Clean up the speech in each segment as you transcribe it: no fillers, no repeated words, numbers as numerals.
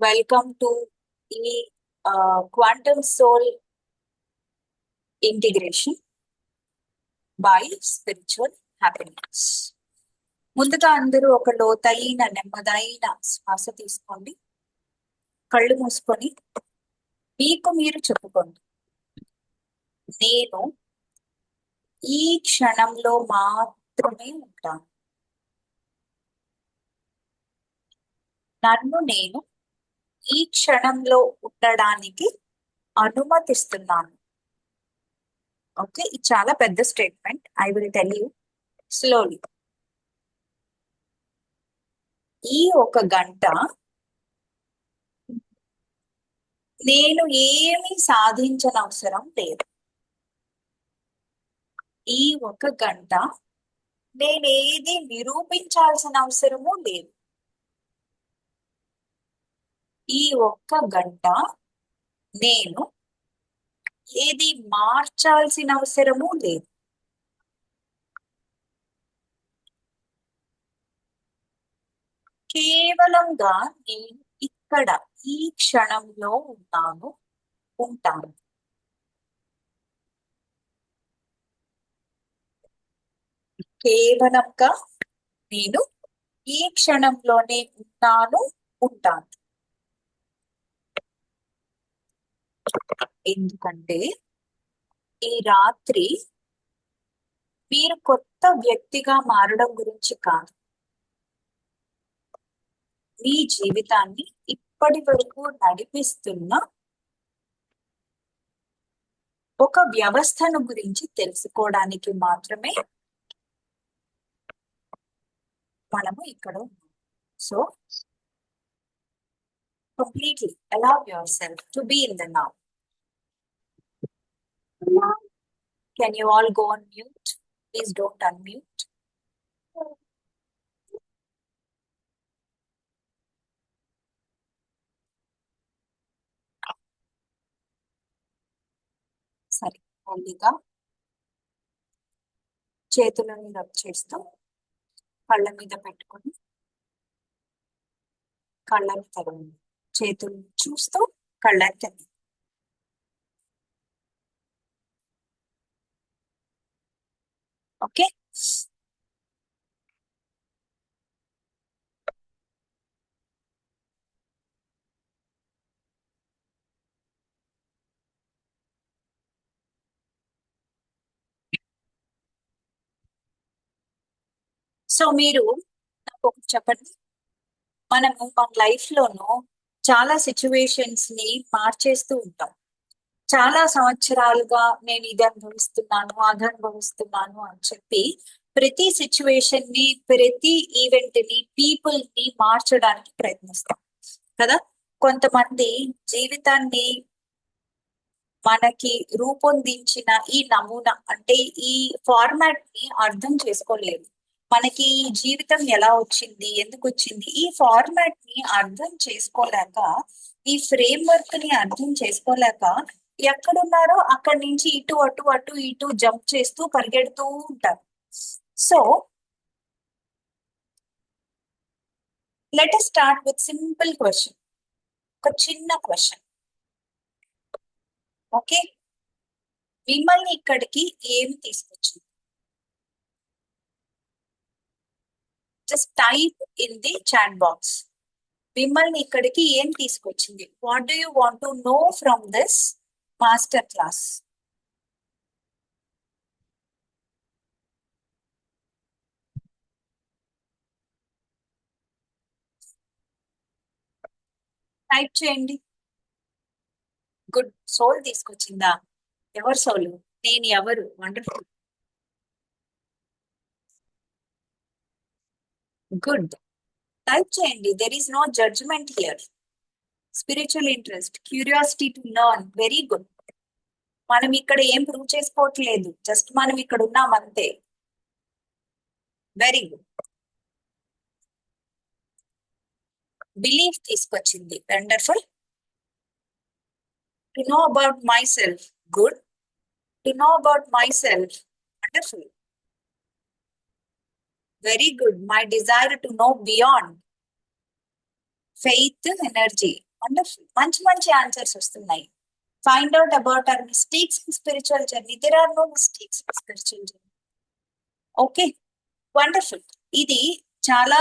Welcome to the Quantum Soul Integration by Spiritual Happiness. ముందుగా అందరూ ఒక లోతైన నెమ్మదైన శ్వాస తీసుకోండి. కళ్ళు మూసుకొని మీకు మీరు చెప్పుకోండి, నేను ఈ క్షణంలో మాత్రమే ఉంటాను. నన్ను నేను ఈ క్షణంలో ఉండడానికి అనుమతిస్తున్నాను. ఓకే, ఇది చాలా పెద్ద statement. I will tell you slowly. ఈ ఒక గంట నేను ఏమీ సాధించనవసరం లేదు. ఈ ఒక గంట నేనేది నిరూపించాల్సిన అవసరము లేదు. ఈ ఒక్క గంట నేను ఏది మార్చాల్సిన అవసరము లేదు. కేవలంగా నేను ఇక్కడ ఈ క్షణంలో ఉంటాను. కేవలంగా నేను ఈ క్షణంలోనే ఉంటాను. ఎందుకంటే ఈ రాత్రి మీరు కొత్త వ్యక్తిగా మారడం గురించి కాదు, మీ జీవితాన్ని ఇప్పటి వరకు నడిపిస్తున్న ఒక వ్యవస్థను గురించి తెలుసుకోవడానికి మాత్రమే మనము ఇక్కడ ఉన్నాం. So completely allow yourself to be in the now. Can you all go on mute? Please don't unmute. సరే, ఓన్లీగా చేతులను రబ్ చేస్తూ కళ్ళ మీద పెట్టుకొని కళ్ళని తెరవండి. చేతులు చూస్తూ కళ్ళని తెరవండి. ఓకే, సో మీరు నాకు ఒకటి చెప్పండి. మనము మన లైఫ్ లోను చాలా సిచ్యువేషన్స్ ని మార్చేస్తూ ఉంటాం. చాలా సంవత్సరాలుగా నేను ఇది అనుభవిస్తున్నాను, అది అనుభవిస్తున్నాను అని చెప్పి ప్రతి సిచ్యువేషన్ ని, ప్రతి ఈవెంట్ ని, పీపుల్ ని మార్చడానికి ప్రయత్నిస్తాం కదా. కొంతమంది జీవితాన్ని మనకి రూపొందించిన ఈ నమూనా అంటే ఈ ఫార్మాట్ ని అర్థం చేసుకోలేదు. మనకి ఈ జీవితం ఎలా వచ్చింది, ఎందుకు వచ్చింది, ఈ ఫార్మాట్ ని అర్థం చేసుకోలేక, ఈ ఫ్రేమ్ వర్క్ ని అర్థం చేసుకోలేక ఎక్కడున్నారో అక్కడి నుంచి ఇటు అటు అటు ఇటు జంప్ చేస్తూ పరిగెడుతూ ఉంటారు. So let us start with simple question. ఒక చిన్న క్వశ్చన్. ఓకే, మిమ్మల్ని ఇక్కడికి ఏమి తీసుకొచ్చింది? Just type in the chat box. మిమ్మల్ని ఇక్కడికి ఏం తీసుకొచ్చింది? What do you want to know from this master class? Type చేయండి. గుడ్, సోల్ తీసుకొచ్చిందా? ఎవరు సోల్? నేను ఎవరు? Wonderful, good. టైప్ చేయండి. There is no judgement here. Spiritual interest, curiosity to learn, very good. మనం ఇక్కడ ఏం ప్రూవ్ చేసుకోవట్లేదు, జస్ట్ మనం ఇక్కడ ఉన్నాం అంతే. Very good. బిలీఫ్ తీసుకొచ్చింది, wonderful. To know about my self, good. To know about my self, wonderful, very good. My desire to know beyond, faith energy, wonderful, మంచి మంచి ఆన్సర్స్ వస్తున్నాయి. Find out about our mistakes in spiritual journey. There are no mistakes in spiritual journey. Okay, wonderful. ఇది చాలా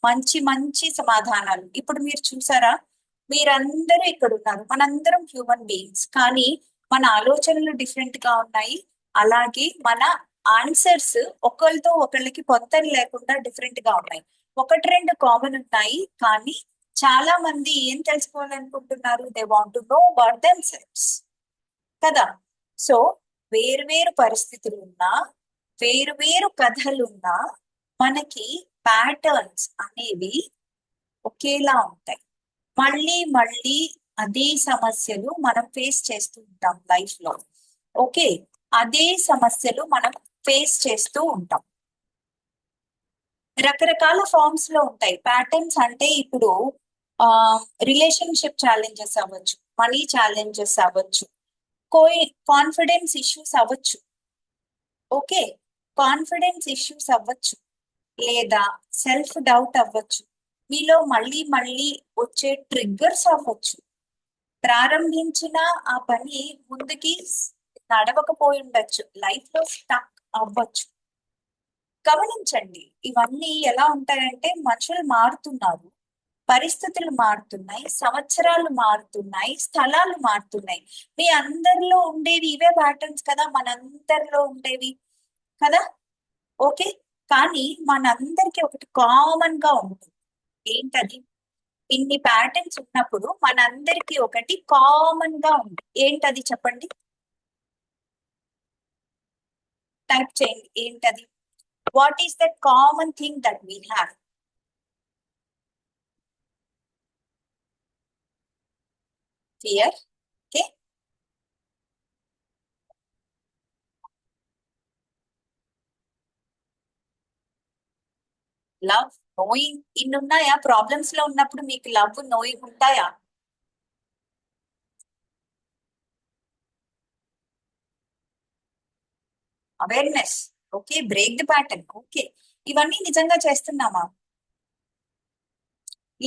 మంచి మంచి సమాధానాలు. ఇప్పుడు మీరు చూసారా, మీరందరూ ఇక్కడ ఉన్నారు, మనందరం హ్యూమన్ బీయింగ్స్, కానీ మన ఆలోచనలు డిఫరెంట్ గా ఉన్నాయి. అలాగే మన ఆన్సర్స్ ఒకరితో ఒకళ్ళకి పొంతన లేకుండా డిఫరెంట్ గా ఉన్నాయి. ఒకటి రెండు కామన్ ఉన్నాయి, కానీ చాలా మంది ఏం తెలుసుకోవాలనుకుంటున్నారు? They want to know about them selves కదా. సో వేరు వేరు పరిస్థితులు ఉన్నా, వేరు వేరు కథలున్నా, మనకి ప్యాటర్న్స్ అనేవి ఒకేలా ఉంటాయి. మళ్ళీ మళ్ళీ అదే సమస్యలు మనం ఫేస్ చేస్తూ ఉంటాం లైఫ్ లో. ఓకే, అదే సమస్యలు మనం ఫేస్ చేస్తూ ఉంటాం. రకరకాల ఫార్మ్స్ లో ఉంటాయి ప్యాటర్న్స్. అంటే ఇప్పుడు రిలేషన్షిప్ ఛాలెంజెస్ అవ్వచ్చు, మనీ ఛాలెంజెస్ అవ్వచ్చు, కాన్ఫిడెన్స్ ఇష్యూస్ అవ్వచ్చు. ఓకే, కాన్ఫిడెన్స్ ఇష్యూస్ అవ్వచ్చు, లేదా సెల్ఫ్ డౌట్ అవ్వచ్చు, మీలో మళ్ళీ మళ్ళీ వచ్చే ట్రిగ్గర్స్ అవ్వచ్చు, ప్రారంభించిన ఆ పని ముందుకి నడవకపోయి ఉండొచ్చు, లైఫ్ లో స్టక్ అవ్వచ్చు. గమనించండి, ఇవన్నీ ఎలా ఉంటాయంటే మనుషులు మారుతున్నారు, పరిస్థితులు మారుతున్నాయి, సంవత్సరాలు మారుతున్నాయి, స్థలాలు మారుతున్నాయి. మీ అందరిలో ఉండేవి ఇవే ప్యాటర్న్స్ కదా, మనందరిలో ఉండేవి కదా. ఓకే, కానీ మనందరికి ఒకటి కామన్ గా ఉంటుంది. ఏంటది? ఇన్ని ప్యాటర్న్స్ ఉన్నప్పుడు మనందరికి ఒకటి కామన్ గా ఉంది. ఏంటది చెప్పండి, టైప్ చేయండి. ఏంటది? What is that common thing that we have? Fear. Okay, love, knowing. ఇన్ని ఉన్నాయా? ప్రాబ్లమ్స్ లో ఉన్నప్పుడు మీకు లవ్, నోయింగ్ ఉంటాయా? Awareness. Okay, break the pattern. Okay, ఇవన్నీ నిజంగా చేస్తున్నామా?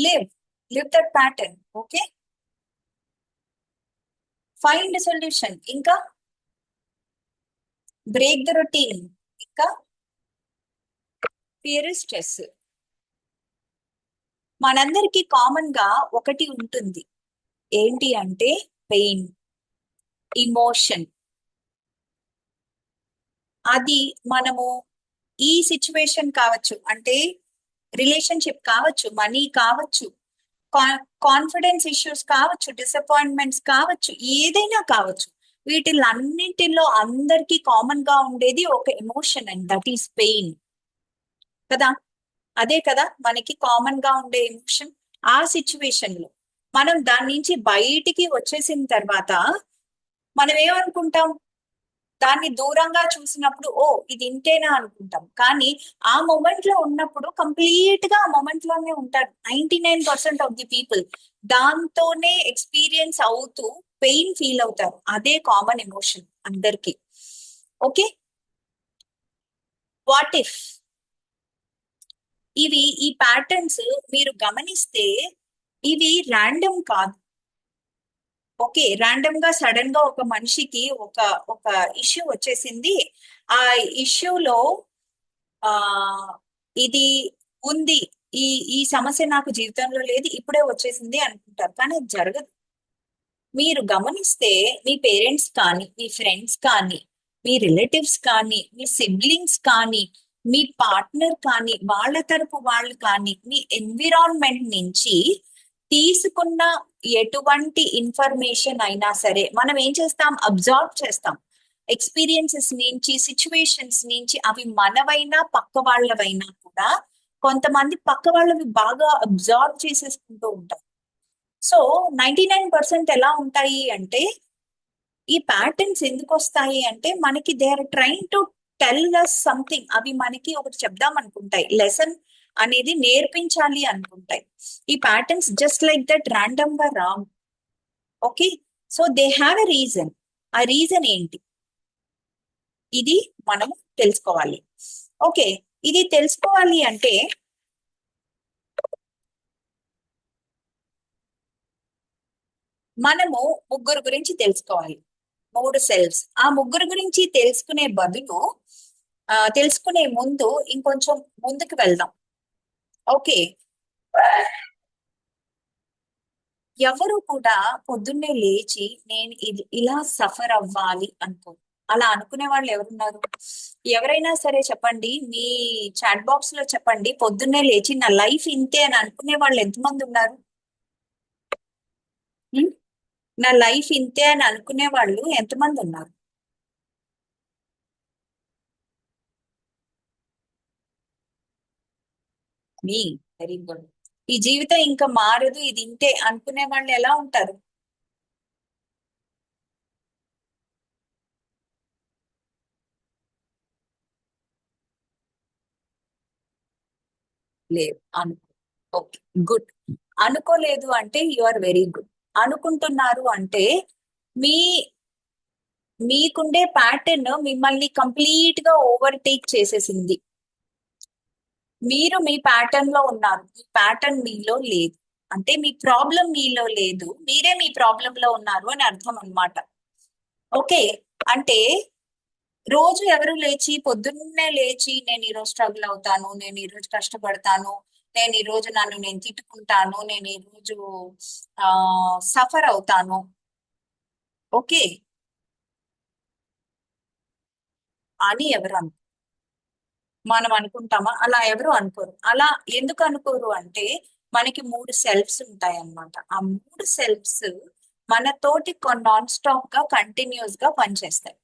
Live, live that pattern. Okay, find solution. ఇంకా బ్రేక్ ద రొటీన్. ఇంకా ఫియర్, స్ట్రెస్. మనందరికి కామన్ గా ఒకటి ఉంటుంది. ఏంటి అంటే పెయిన్, ఇమోషన్. అది మనము ఈ సిచ్యువేషన్ కావచ్చు, అంటే రిలేషన్షిప్ కావచ్చు, మనీ కావచ్చు, కాన్ఫిడెన్స్ ఇష్యూస్ కావచ్చు, డిసప్పాయింట్మెంట్స్ కావచ్చు, ఏదైనా కావచ్చు. వీటిలన్నింటిలో అందరికీ కామన్ గా ఉండేది ఒక emotion, and that is pain కదా. అదే కదా మనకి కామన్ గా ఉండే ఎమోషన్. ఆ సిచ్యువేషన్ లో మనం దాని నుంచి బయటికి వచ్చేసిన తర్వాత మనం ఏమనుకుంటాం? దాన్ని దూరంగా చూసినప్పుడు ఓ ఇది ఇంతేనా అనుకుంటాం, కానీ ఆ మొమెంట్ లో ఉన్నప్పుడు కంప్లీట్ గా ఆ మొమెంట్ లోనే ఉంటారు 99% ఆఫ్ ది పీపుల్. దాంతోనే ఎక్స్పీరియన్స్ అవుతూ పెయిన్ ఫీల్ అవుతారు. అదే కామన్ ఎమోషన్ అందరికి. ఓకే, వాట్ ఇఫ్ ఇవి ఈ ప్యాటర్న్స్ మీరు గమనిస్తే ఇవి ర్యాండమ్ కాదు. ఓకే, ర్యాండమ్ గా సడన్ గా ఒక మనిషికి ఒక ఒక ఇష్యూ వచ్చేసింది, ఆ ఇష్యూలో ఆ ఇది ఉంది, ఈ ఈ సమస్య నాకు జీవితంలో లేదు, ఇప్పుడే వచ్చేసింది అనుకుంటారు, కానీ అది జరగదు. మీరు గమనిస్తే మీ పేరెంట్స్ కానీ, మీ ఫ్రెండ్స్ కానీ, మీ రిలేటివ్స్ కానీ, మీ సిబ్లింగ్స్ కానీ, మీ పార్ట్నర్ కానీ, వాళ్ళ తరపు వాళ్ళు కానీ, మీ ఎన్విరాన్మెంట్ నుంచి తీసుకున్న ఎటువంటి ఇన్ఫర్మేషన్ అయినా సరే మనం ఏం చేస్తాం? అబ్జర్వ్ చేస్తాం. ఎక్స్పీరియన్సెస్ నుంచి, సిచ్యువేషన్స్ నుంచి, అవి మనవైనా పక్క వాళ్ళవైనా కూడా కొంతమంది పక్క వాళ్ళవి బాగా అబ్జర్వ్ చేసేసుకుంటూ ఉంటారు. సో 99% ఎలా ఉంటాయి అంటే, ఈ ప్యాటర్న్స్ ఎందుకు వస్తాయి అంటే మనకి they are trying to tell us something. అవి మనకి ఒకటి చెప్దాం అనుకుంటాయి, లెసన్ అనేది నేర్పించాలి అనుకుంటాయి. ఈ patterns just like that random గా రావు. Okay, so they have a reason. ఆ రీజన్ ఏంటి? ఇది మనం తెలుసుకోవాలి. ఓకే, ఇది తెలుసుకోవాలి అంటే మనము ముగ్గురు గురించి తెలుసుకోవాలి. 3 సెల్స్. ఆ ముగ్గురు గురించి తెలుసుకునే బదులు తెలుసుకునే ముందు ఇంకొంచెం ముందుకు వెళ్దాం. ఓకే. ఎవరు కూడా పొద్దున్నే లేచి నేను ఇది ఇలా సఫర్ అవ్వాలి అనుకో. అలా అనుకునే వాళ్ళు ఎవరున్నారు? ఎవరైనా సరే చెప్పండి, మీ చాట్ బాక్స్ లో చెప్పండి, పొద్దున్నే లేచి నా లైఫ్ ఇంతే అని అనుకునే వాళ్ళు ఎంతమంది ఉన్నారు? ఉం? నా లైఫ్ ఇంతే అని అనుకునే వాళ్ళు ఎంతమంది ఉన్నారు? మీ వెరీ గుడ్. ఈ జీవితం ఇంకా మారదు, ఇది ఇంతే అనుకునే వాళ్ళు ఎలా ఉంటారు? లేదు. ఓకే. గుడ్. అనుకోలేదు అంటే యు ఆర్ వెరీ గుడ్. అనుకుంటున్నారు అంటే మీ మీకుండే ప్యాటర్న్ మిమ్మల్ని కంప్లీట్ గా ఓవర్టేక్ చేసేసింది. మీరు మీ ప్యాటర్న్ లో ఉన్నారు, మీ ప్యాటర్న్ మీలో లేదు. అంటే మీ ప్రాబ్లం మీలో లేదు, మీరే మీ ప్రాబ్లం లో ఉన్నారు అని అర్థం అన్నమాట. ఓకే. అంటే రోజు ఎవరు లేచి పొద్దున్నే లేచి నేను ఈ రోజు స్ట్రగుల్ అవుతాను, నేను ఈ రోజు కష్టపడతాను, నేను ఈ రోజు నన్ను నేను తిట్టుకుంటాను, నేను ఈ రోజు సఫర్ అవుతాను. ఓకే అని ఎవరు మనం అనుకుంటామా? అలా ఎవరు అనుకోరు. అలా ఎందుకు అనుకోరు అంటే మనకి 3 సెల్ఫ్స్ ఉంటాయి అన్నమాట. ఆ 3 సెల్ఫ్స్ మనతోటి నాన్ స్టాప్ గా కంటిన్యూస్ గా పనిచేస్తాయి.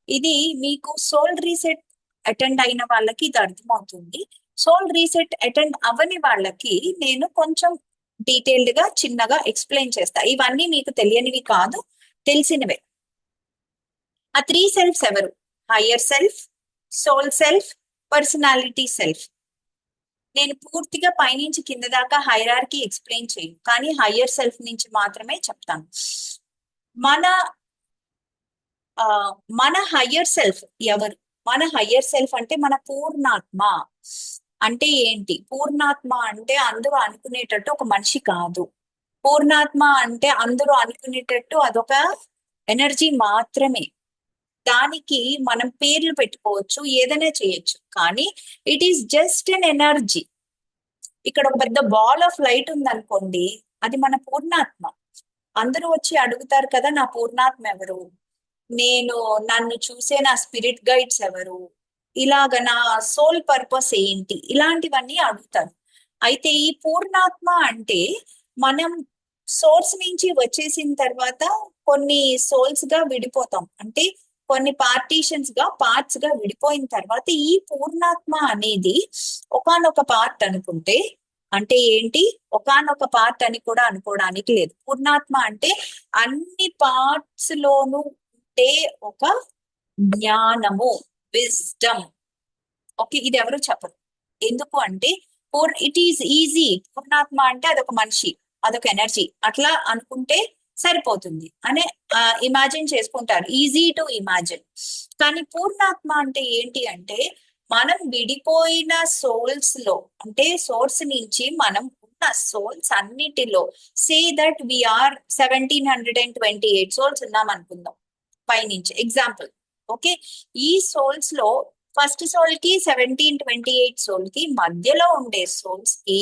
ఇది మీకు సోల్ రీసెట్ అటెండ్ అయిన వాళ్ళకి ఇది అర్థమవుతుంది. సోల్ రీసెట్ అటెండ్ అవ్వని వాళ్ళకి నేను కొంచెం డీటెయిల్డ్ గా చిన్నగా ఎక్స్ప్లెయిన్ చేస్తా. ఇవన్నీ మీకు తెలియనివి కాదు, తెలిసినవే. ఆ 3 సెల్ఫ్స్ ఎవరు? Higher self, soul self, personality self. నేను పూర్తిగా పైనుంచి కింద దాకా హైరార్కీ ఎక్స్ప్లెయిన్ చేయను, కానీ హయ్యర్ సెల్ఫ్ నుంచి మాత్రమే చెప్తాను. మన ఆ మన హయ్యర్ సెల్ఫ్ ఎవరు? మన హయ్యర్ సెల్ఫ్ అంటే మన పూర్ణాత్మ. అంటే ఏంటి? పూర్ణాత్మ అంటే అందరూ అనుకునేటట్టు ఒక మనిషి కాదు. పూర్ణాత్మ అంటే అందరూ అనుకునేటట్టు అదొక ఎనర్జీ మాత్రమే. దానికి మనం పేర్లు పెట్టుకోవచ్చు, ఏదైనా చేయొచ్చు, కానీ it is just N energy. ఇక్కడ ఒక పెద్ద బాల్ ఆఫ్ లైట్ ఉందనుకోండి, అది మన పూర్ణాత్మ. అందరూ వచ్చి అడుగుతారు కదా, నా పూర్ణాత్మ ఎవరు? నేను నన్ను చూసే నా స్పిరిట్ గైడ్స్ ఎవరు? ఇలాగ నా సోల్ పర్పస్ ఏంటి? ఇలాంటివన్నీ అడుగుతారు. అయితే ఈ పూర్ణాత్మ అంటే మనం సోర్స్ నుంచి వచ్చేసిన తర్వాత కొన్ని సోల్స్ గా విడిపోతాం. అంటే కొన్ని పార్టీషన్స్ గా, పార్ట్స్ గా విడిపోయిన తర్వాత ఈ పూర్ణాత్మ అనేది ఒకానొక పార్ట్ అనుకుంటే, అంటే ఏంటి? ఒకానొక పార్ట్ అని కూడా అనుకోవడానికి లేదు. పూర్ణాత్మ అంటే అన్ని పార్ట్స్ లోనూ ఉండే ఒక జ్ఞానము, విజ్డమ్. ఓకే. ఇది ఎవరు చెప్పరు. ఎందుకు అంటే ఇట్ ఈజ్ ఈజీ. పూర్ణాత్మ అంటే అదొక మనిషి, అదొక ఎనర్జీ, అట్లా అనుకుంటే సరిపోతుంది అనే ఇమాజిన్ చేసుకుంటారు. Easy to imagine. కానీ పూర్ణాత్మ అంటే ఏంటి అంటే మనం విడిపోయిన సోల్స్ లో, అంటే సోర్స్ నుంచి మనం ఉన్న సోల్స్ అన్నిటిలో, సే దట్ వీఆర్ 1728 సోల్స్ ఉన్నాం అనుకుందాం పైనుంచి ఎగ్జాంపుల్. ఓకే. ఈ సోల్స్ లో ఫస్ట్ సోల్ కి 1728 సోల్ కి మధ్యలో ఉండే సోల్స్ కి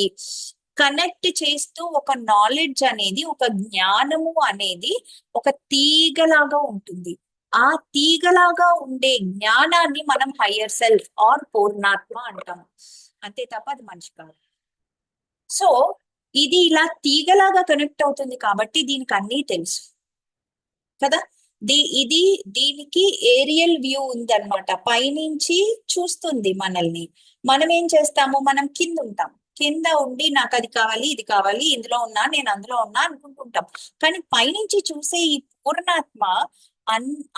కనెక్ట్ చేస్తూ ఒక నాలెడ్జ్ అనేది, ఒక జ్ఞానము అనేది ఒక తీగలాగా ఉంటుంది. ఆ తీగలాగా ఉండే జ్ఞానాన్ని మనం హయ్యర్ సెల్ఫ్ ఆర్ పూర్ణాత్మ అంటాం. అంతే తప్ప అది మనిషి కాదు. సో ఇది ఇలా తీగలాగా కనెక్ట్ అవుతుంది కాబట్టి దీనికి అన్నీ తెలుసు కదా. ఇది దీనికి ఏరియల్ వ్యూ ఉంది అనమాట, పైనుంచి చూస్తుంది మనల్ని. మనం ఏం చేస్తాము? మనం కింద ఉంటాం. కింద ఉండి నాకు అది కావాలి, ఇది కావాలి, ఇందులో ఉన్నా, నేను అందులో ఉన్నా అనుకుంటుంటాం. కానీ పైనుంచి చూసే ఈ పూర్ణాత్మ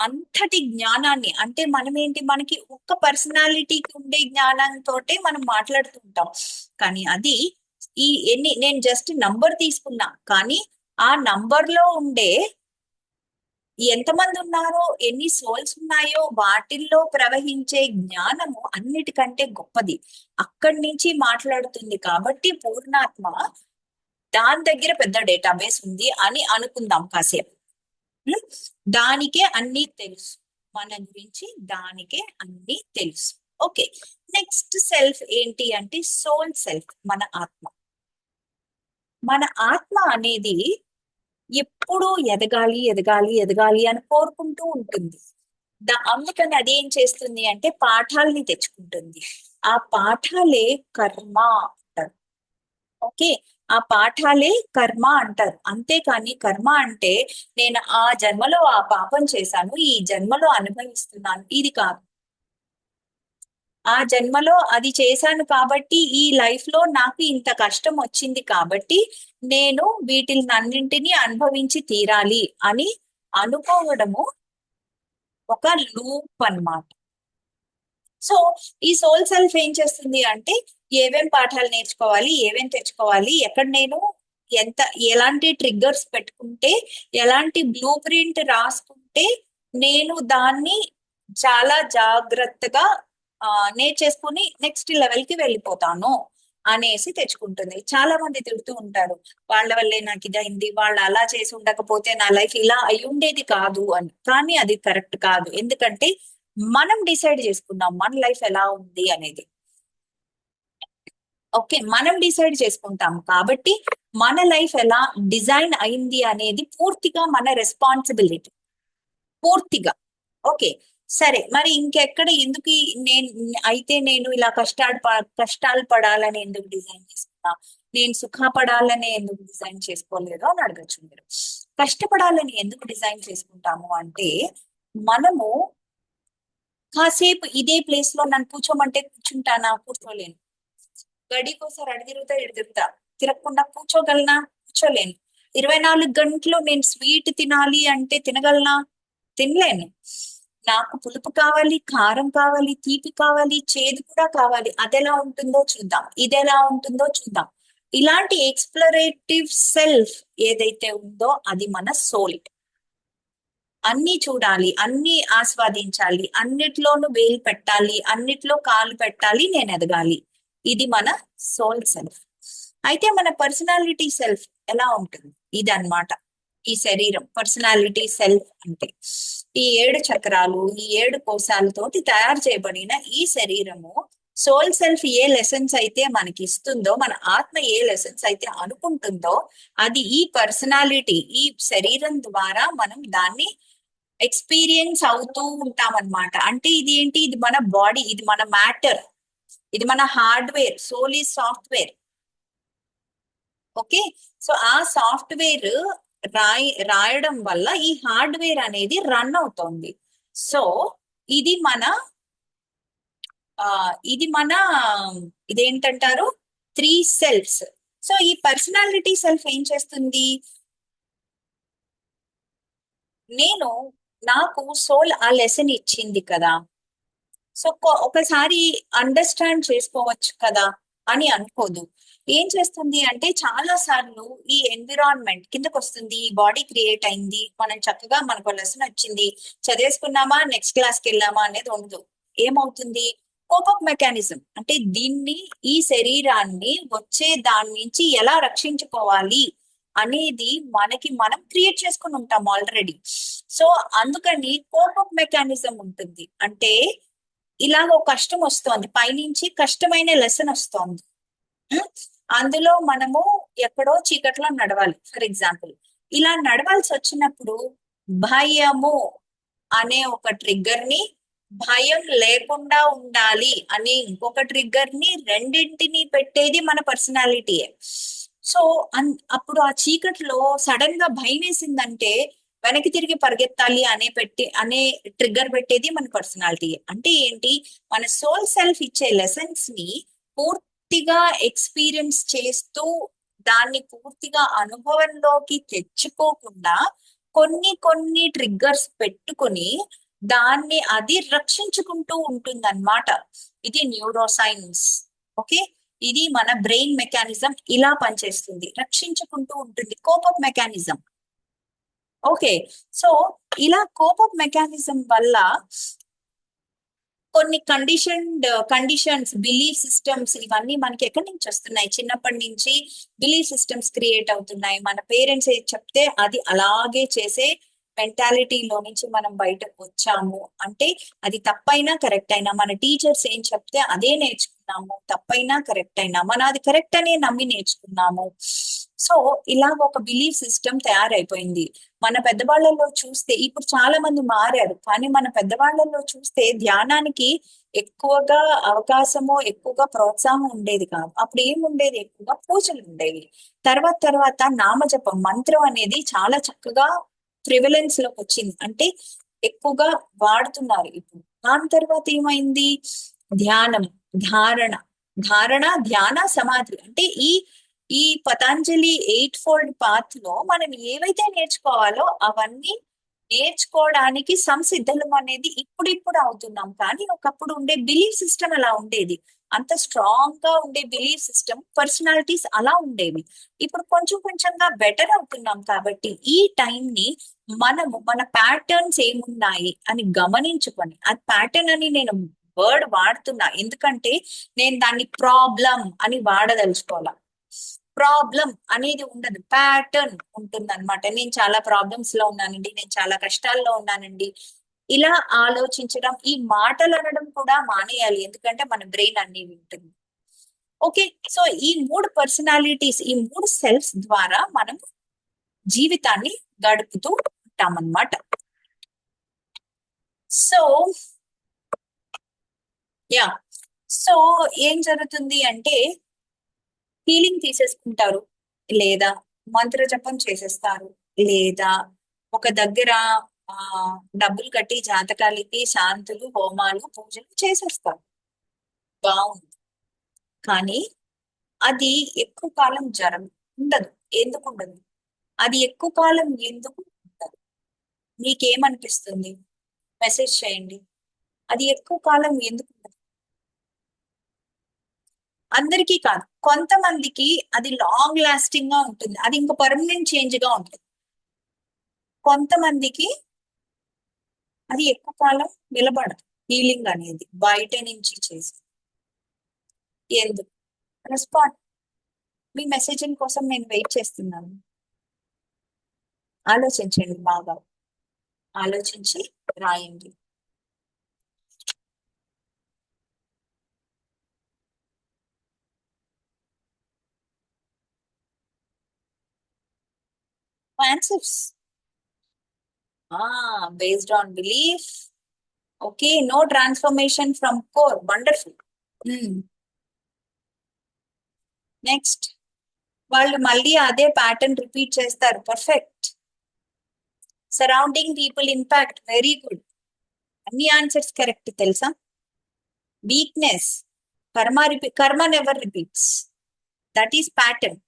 అంతటి జ్ఞానాన్ని, అంటే మనం ఏంటి, మనకి ఒక్క పర్సనాలిటీకి ఉండే జ్ఞానంతోటే మనం మాట్లాడుతుంటాం. కానీ అది నేను జస్ట్ నంబర్ తీసుకున్నా, కానీ ఆ నంబర్ లో ఉండే ఎంతమంది ఉన్నారో, ఎన్ని సోల్స్ ఉన్నాయో వాటిల్లో ప్రవహించే జ్ఞానము అన్నిటికంటే గొప్పది. అక్కడి నుంచి మాట్లాడుతుంది కాబట్టి పూర్ణాత్మ దాని దగ్గర పెద్ద డేటాబేస్ ఉంది అని అనుకుందాం కాసేపు. ఉం? దానికే అన్ని తెలుసు, మన గురించి దానికే అన్ని తెలుసు. ఓకే, నెక్స్ట్ సెల్ఫ్ ఏంటి అంటే సోల్ సెల్ఫ్, మన ఆత్మ. మన ఆత్మ అనేది ఎప్పుడూ ఎదగాలి ఎదగాలి ఎదగాలి అని కోరుకుంటూ ఉంటుంది. అందుకని అదేం చేస్తుంది అంటే పాఠాలని తెచ్చుకుంటుంది. ఆ పాఠాలే కర్మ అంటారు. ఓకే, ఆ పాఠాలే కర్మ అంటారు. అంతేకాని కర్మ అంటే నేను ఆ జన్మలో ఆ పాపం చేశాను, ఈ జన్మలో అనుభవిస్తున్నాను, ఇది కాదు. ఆ జన్మలో అది చేశాను కాబట్టి ఈ లైఫ్ లో నాకు ఇంత కష్టం వచ్చింది కాబట్టి నేను వీటిని అనుభవించి తీరాలి అని అనుకోవడము ఒక లూప్ అన్నమాట. సో ఈ సోల్ సెల్ఫ్ ఏం చేస్తుంది అంటే ఏమేం పాఠాలు నేర్చుకోవాలి, ఏమేం తెచ్చుకోవాలి, ఎక్కడ నేను ఎంత ఎలాంటి ట్రిగ్గర్స్ పెట్టుకుంటే, ఎలాంటి బ్లూ ప్రింట్ రాసుకుంటే నేను దాన్ని చాలా జాగ్రత్తగా నేర్చేసుకుని నెక్స్ట్ లెవెల్ కి వెళ్ళిపోతాను అనేసి తెచ్చుకుంటుంది. చాలా మంది తిడుతూ ఉంటారు, వాళ్ళ వల్లే నాకు ఇది అయింది, వాళ్ళు అలా చేసి ఉండకపోతే నా లైఫ్ ఇలా అయి ఉండేది కాదు అని. కానీ అది కరెక్ట్ కాదు, ఎందుకంటే మనం డిసైడ్ చేసుకున్నాం మన లైఫ్ ఎలా ఉంది అనేది. ఓకే, మనం డిసైడ్ చేసుకుంటాం కాబట్టి మన లైఫ్ ఎలా డిజైన్ అయింది అనేది పూర్తిగా మన రెస్పాన్సిబిలిటీ, పూర్తిగా. ఓకే, సరే, మరి ఇంకెక్కడ ఎందుకు నేను అయితే నేను ఇలా కష్టాలు పడాలని ఎందుకు డిజైన్ చేసుకున్నా, నేను సుఖపడాలని ఎందుకు డిజైన్ చేసుకోలేదు అని అడగచ్చు మీరు. కష్టపడాలని ఎందుకు డిజైన్ చేసుకుంటాము అంటే మనము కాసేపు ఇదే ప్లేస్ లో నన్ను కూర్చోమంటే కూర్చుంటానా, కూర్చోలేను. గడికోసారి అడి తిరుగుతా ఇటు తిరుగుతా, తిరగకుండా కూర్చోగలనా, కూర్చోలేను. 24 గంటలు నేను స్వీట్ తినాలి అంటే తినగలనా, తినలేను. నాకు పులుపు కావాలి, కారం కావాలి, తీపి కావాలి, చేదు కూడా కావాలి. అది ఎలా ఉంటుందో చూద్దాం, ఇది ఎలా ఉంటుందో చూద్దాం. ఇలాంటి ఎక్స్ప్లోరేటివ్ సెల్ఫ్ ఏదైతే ఉందో అది మన సోల్. అన్ని చూడాలి, అన్ని ఆస్వాదించాలి, అన్నిట్లోనూ వేలు పెట్టాలి, అన్నిట్లో కాలు పెట్టాలి, నేను ఎదగాలి. ఇది మన సోల్ సెల్ఫ్. అయితే మన పర్సనాలిటీ సెల్ఫ్ ఎలా ఉంటుంది, ఇది అన్నమాట. ఈ శరీరం పర్సనాలిటీ సెల్ఫ్ అంటే ఈ 7 చక్రాలు, ఈ 7 కోశాలతోటి తయారు చేయబడిన ఈ శరీరము సోల్ సెల్ఫ్ ఏ లెసన్స్ అయితే మనకి ఇస్తుందో, మన ఆత్మ ఏ లెసన్స్ అయితే అనుకుంటుందో అది ఈ పర్సనాలిటీ, ఈ శరీరం ద్వారా మనం దాన్ని ఎక్స్పీరియన్స్ అవుతూ ఉంటాం అన్నమాట. అంటే ఇది ఏంటి, ఇది మన బాడీ, ఇది మన మ్యాటర్, ఇది మన హార్డ్వేర్. సోల్ ఈ సాఫ్ట్వేర్. ఓకే, సో ఆ సాఫ్ట్వేర్ రాయడం వల్ల ఈ హార్డ్వేర్ అనేది రన్ అవుతోంది. సో ఇది మన ఆ ఇది మన ఇదేంటంటారు, 3 సెల్ఫ్స్. సో ఈ పర్సనాలిటీ సెల్ఫ్ ఏం చేస్తుంది, నేను నాకు సోల్ ఆ లెసన్ ఇచ్చింది కదా, సో ఒకసారి అండర్స్టాండ్ చేసుకోవచ్చు కదా అని అనుకోదు. ఏం చేస్తుంది అంటే చాలా సార్లు ఈ ఎన్విరాన్మెంట్ కిందకు వస్తుంది, ఈ బాడీ క్రియేట్ అయింది, మనం చక్కగా మనకు లెసన్ వచ్చింది, చదివేసుకున్నామా నెక్స్ట్ క్లాస్కి వెళ్ళామా అనేది ఉండదు. ఏమవుతుంది, కోపప్ మెకానిజం అంటే దీన్ని, ఈ శరీరాన్ని వచ్చే దాని నుంచి ఎలా రక్షించుకోవాలి అనేది మనకి మనం క్రియేట్ చేసుకుని ఉంటాం ఆల్రెడీ. సో అందుకని కోపప్ మెకానిజం ఉంటుంది. అంటే ఇలాగ ఒక కష్టం వస్తోంది, పైనుంచి కష్టమైన లెసన్ వస్తోంది. ఉం? అందులో మనము ఎక్కడో చీకట్లో నడవాలి ఫర్ ఎగ్జాంపుల్. ఇలా నడవాల్సి వచ్చినప్పుడు భయము అనే ఒక ట్రిగ్గర్ ని, భయం లేకుండా ఉండాలి అనే ఇంకొక ట్రిగ్గర్ ని, రెండింటిని పెట్టేది మన పర్సనాలిటీయే. సో అప్పుడు ఆ చీకట్లో సడన్ గా భయం వేసిందంటే వెనక్కి తిరిగి పరిగెత్తాలి అనే ట్రిగ్గర్ పెట్టేది మన పర్సనాలిటీ. అంటే ఏంటి, మన సోల్ సెల్ఫ్ ఇచ్చే లెసన్స్ ని పూర్తిగా ఎక్స్పీరియన్స్ చేస్తూ దాన్ని పూర్తిగా అనుభవంలోకి తెచ్చుకోకుండా కొన్ని కొన్ని ట్రిగ్గర్స్ పెట్టుకొని దాన్ని అది రక్షించుకుంటూ ఉంటుంది అన్నమాట. ఇది న్యూరో సైన్స్. ఓకే, ఇది మన బ్రెయిన్ మెకానిజం ఇలా పనిచేస్తుంది, రక్షించుకుంటూ ఉంటుంది. Cope up mechanism. ఓకే, సో ఇలా కోపప్ మెకానిజం వల్ల కొన్ని కండిషన్స్, బిలీఫ్ సిస్టమ్స్ ఇవన్నీ మనకి ఎక్కడి నుంచి వస్తున్నాయి? చిన్నప్పటి నుంచి బిలీఫ్ సిస్టమ్స్ క్రియేట్ అవుతున్నాయి. మన పేరెంట్స్ ఏది చెప్తే అది అలాగే చేసే మెంటాలిటీలో నుంచి మనం బయటకు వచ్చాము. అంటే అది తప్పైనా కరెక్ట్ అయినా, మన టీచర్స్ ఏం చెప్తే అదే నేర్చుకున్నాము. తప్పైనా కరెక్ట్ అయినా మనం అది కరెక్ట్ అనే నమ్మి నేర్చుకున్నాము. సో ఇలా ఒక బిలీఫ్ సిస్టమ్ తయారైపోయింది. మన పెద్దవాళ్ళలో చూస్తే ఇప్పుడు చాలా మంది మారారు, కానీ మన పెద్దవాళ్ళలో చూస్తే ధ్యానానికి ఎక్కువగా అవకాశము, ఎక్కువగా ప్రోత్సాహం ఉండేది కాదు. అప్పుడు ఏముండేది? ఎక్కువగా పూజలు ఉండేవి. తర్వాత నామజపం, మంత్రం అనేది చాలా చక్కగా ప్రివలెన్స్ లోకి వచ్చింది. అంటే ఎక్కువగా వాడుతున్నారు ఇప్పుడు. దాని తర్వాత ఏమైంది? ధ్యానం, ధారణ, ధ్యాన, సమాధి. అంటే ఈ పతంజలి 8 ఫోల్డ్ పాత్ లో మనం ఏవైతే నేర్చుకోవాలో అవన్నీ నేర్చుకోవడానికి సంసిద్ధం అనేది ఇప్పుడిప్పుడు అవుతున్నాం. కానీ ఒకప్పుడు ఉండే బిలీఫ్ సిస్టమ్ అలా ఉండేది. అంత స్ట్రాంగ్ గా ఉండే బిలీఫ్ సిస్టమ్, పర్సనాలిటీస్ అలా ఉండేవి. ఇప్పుడు కొంచెం కొంచెంగా బెటర్ అవుతున్నాం. కాబట్టి ఈ టైం ని మనము మన ప్యాటర్న్స్ ఏమున్నాయి అని గమనించుకొని, అది ప్యాటర్న్ అని నేను వర్డ్ వాడుతున్నా ఎందుకంటే నేను దాన్ని ప్రాబ్లం అని వాడదలుచుకోవాలా. ప్రాబ్లం అనేది ఉండదు, ప్యాటర్న్ ఉంటుంది అనమాట. నేను చాలా ప్రాబ్లమ్స్ లో ఉన్నానండి, నేను చాలా కష్టాల్లో ఉన్నానండి, ఇలా ఆలోచించడం, ఈ మాటలు అనడం కూడా మానేయాలి. ఎందుకంటే మన బ్రెయిన్ అన్ని వింటుంది. ఓకే, సో ఈ 3 పర్సనాలిటీస్, ఈ 3 సెల్ఫ్స్ ద్వారా మనం జీవితాన్ని గడుపుతూ ఉంటామన్నమాట. సో యా, సో ఏం జరుగుతుంది అంటే హీలింగ్ తీసేసుకుంటారు, లేదా మంత్ర జపం చేసేస్తారు, లేదా ఒక దగ్గర ఆ డబ్బులు కట్టి జాతకాలకి శాంతులు, హోమాలు, పూజలు చేసేస్తారు. బాగుంది. కానీ అది ఎక్కువ కాలం ఉండదు. ఎందుకు ఉండదు? అది ఎక్కువ కాలం ఎందుకు ఉండదు? మీకేమనిపిస్తుంది? మెసేజ్ చేయండి. అది ఎక్కువ కాలం ఎందుకు ఉండదు? అందరికీ కాదు, కొంతమందికి అది లాంగ్ లాస్టింగ్ గా ఉంటుంది. అది ఇంకా పర్మనెంట్ చేంజ్ గా ఉంటుంది. కొంతమందికి అది ఎక్కువ కాలం నిలబడదు. హీలింగ్ అనేది బయట నుంచి చేసి ఎందుకు? రెస్పాండ్. మీ మెసేజింగ్ కోసం నేను వెయిట్ చేస్తున్నాను. ఆలోచించండి, బాగా ఆలోచించి రాయండి. Answers based on belief. Okay, no transformation from core. Wonderful. Next, వాళ్ళు మళ్ళీ అదే ప్యాటర్న్ రిపీట్ చేస్తారు. Perfect. Surrounding people impact. Very good. అన్ని ఆన్సర్స్ కరెక్ట్ తెలుసా? Weakness, karma never repeats. That is pattern.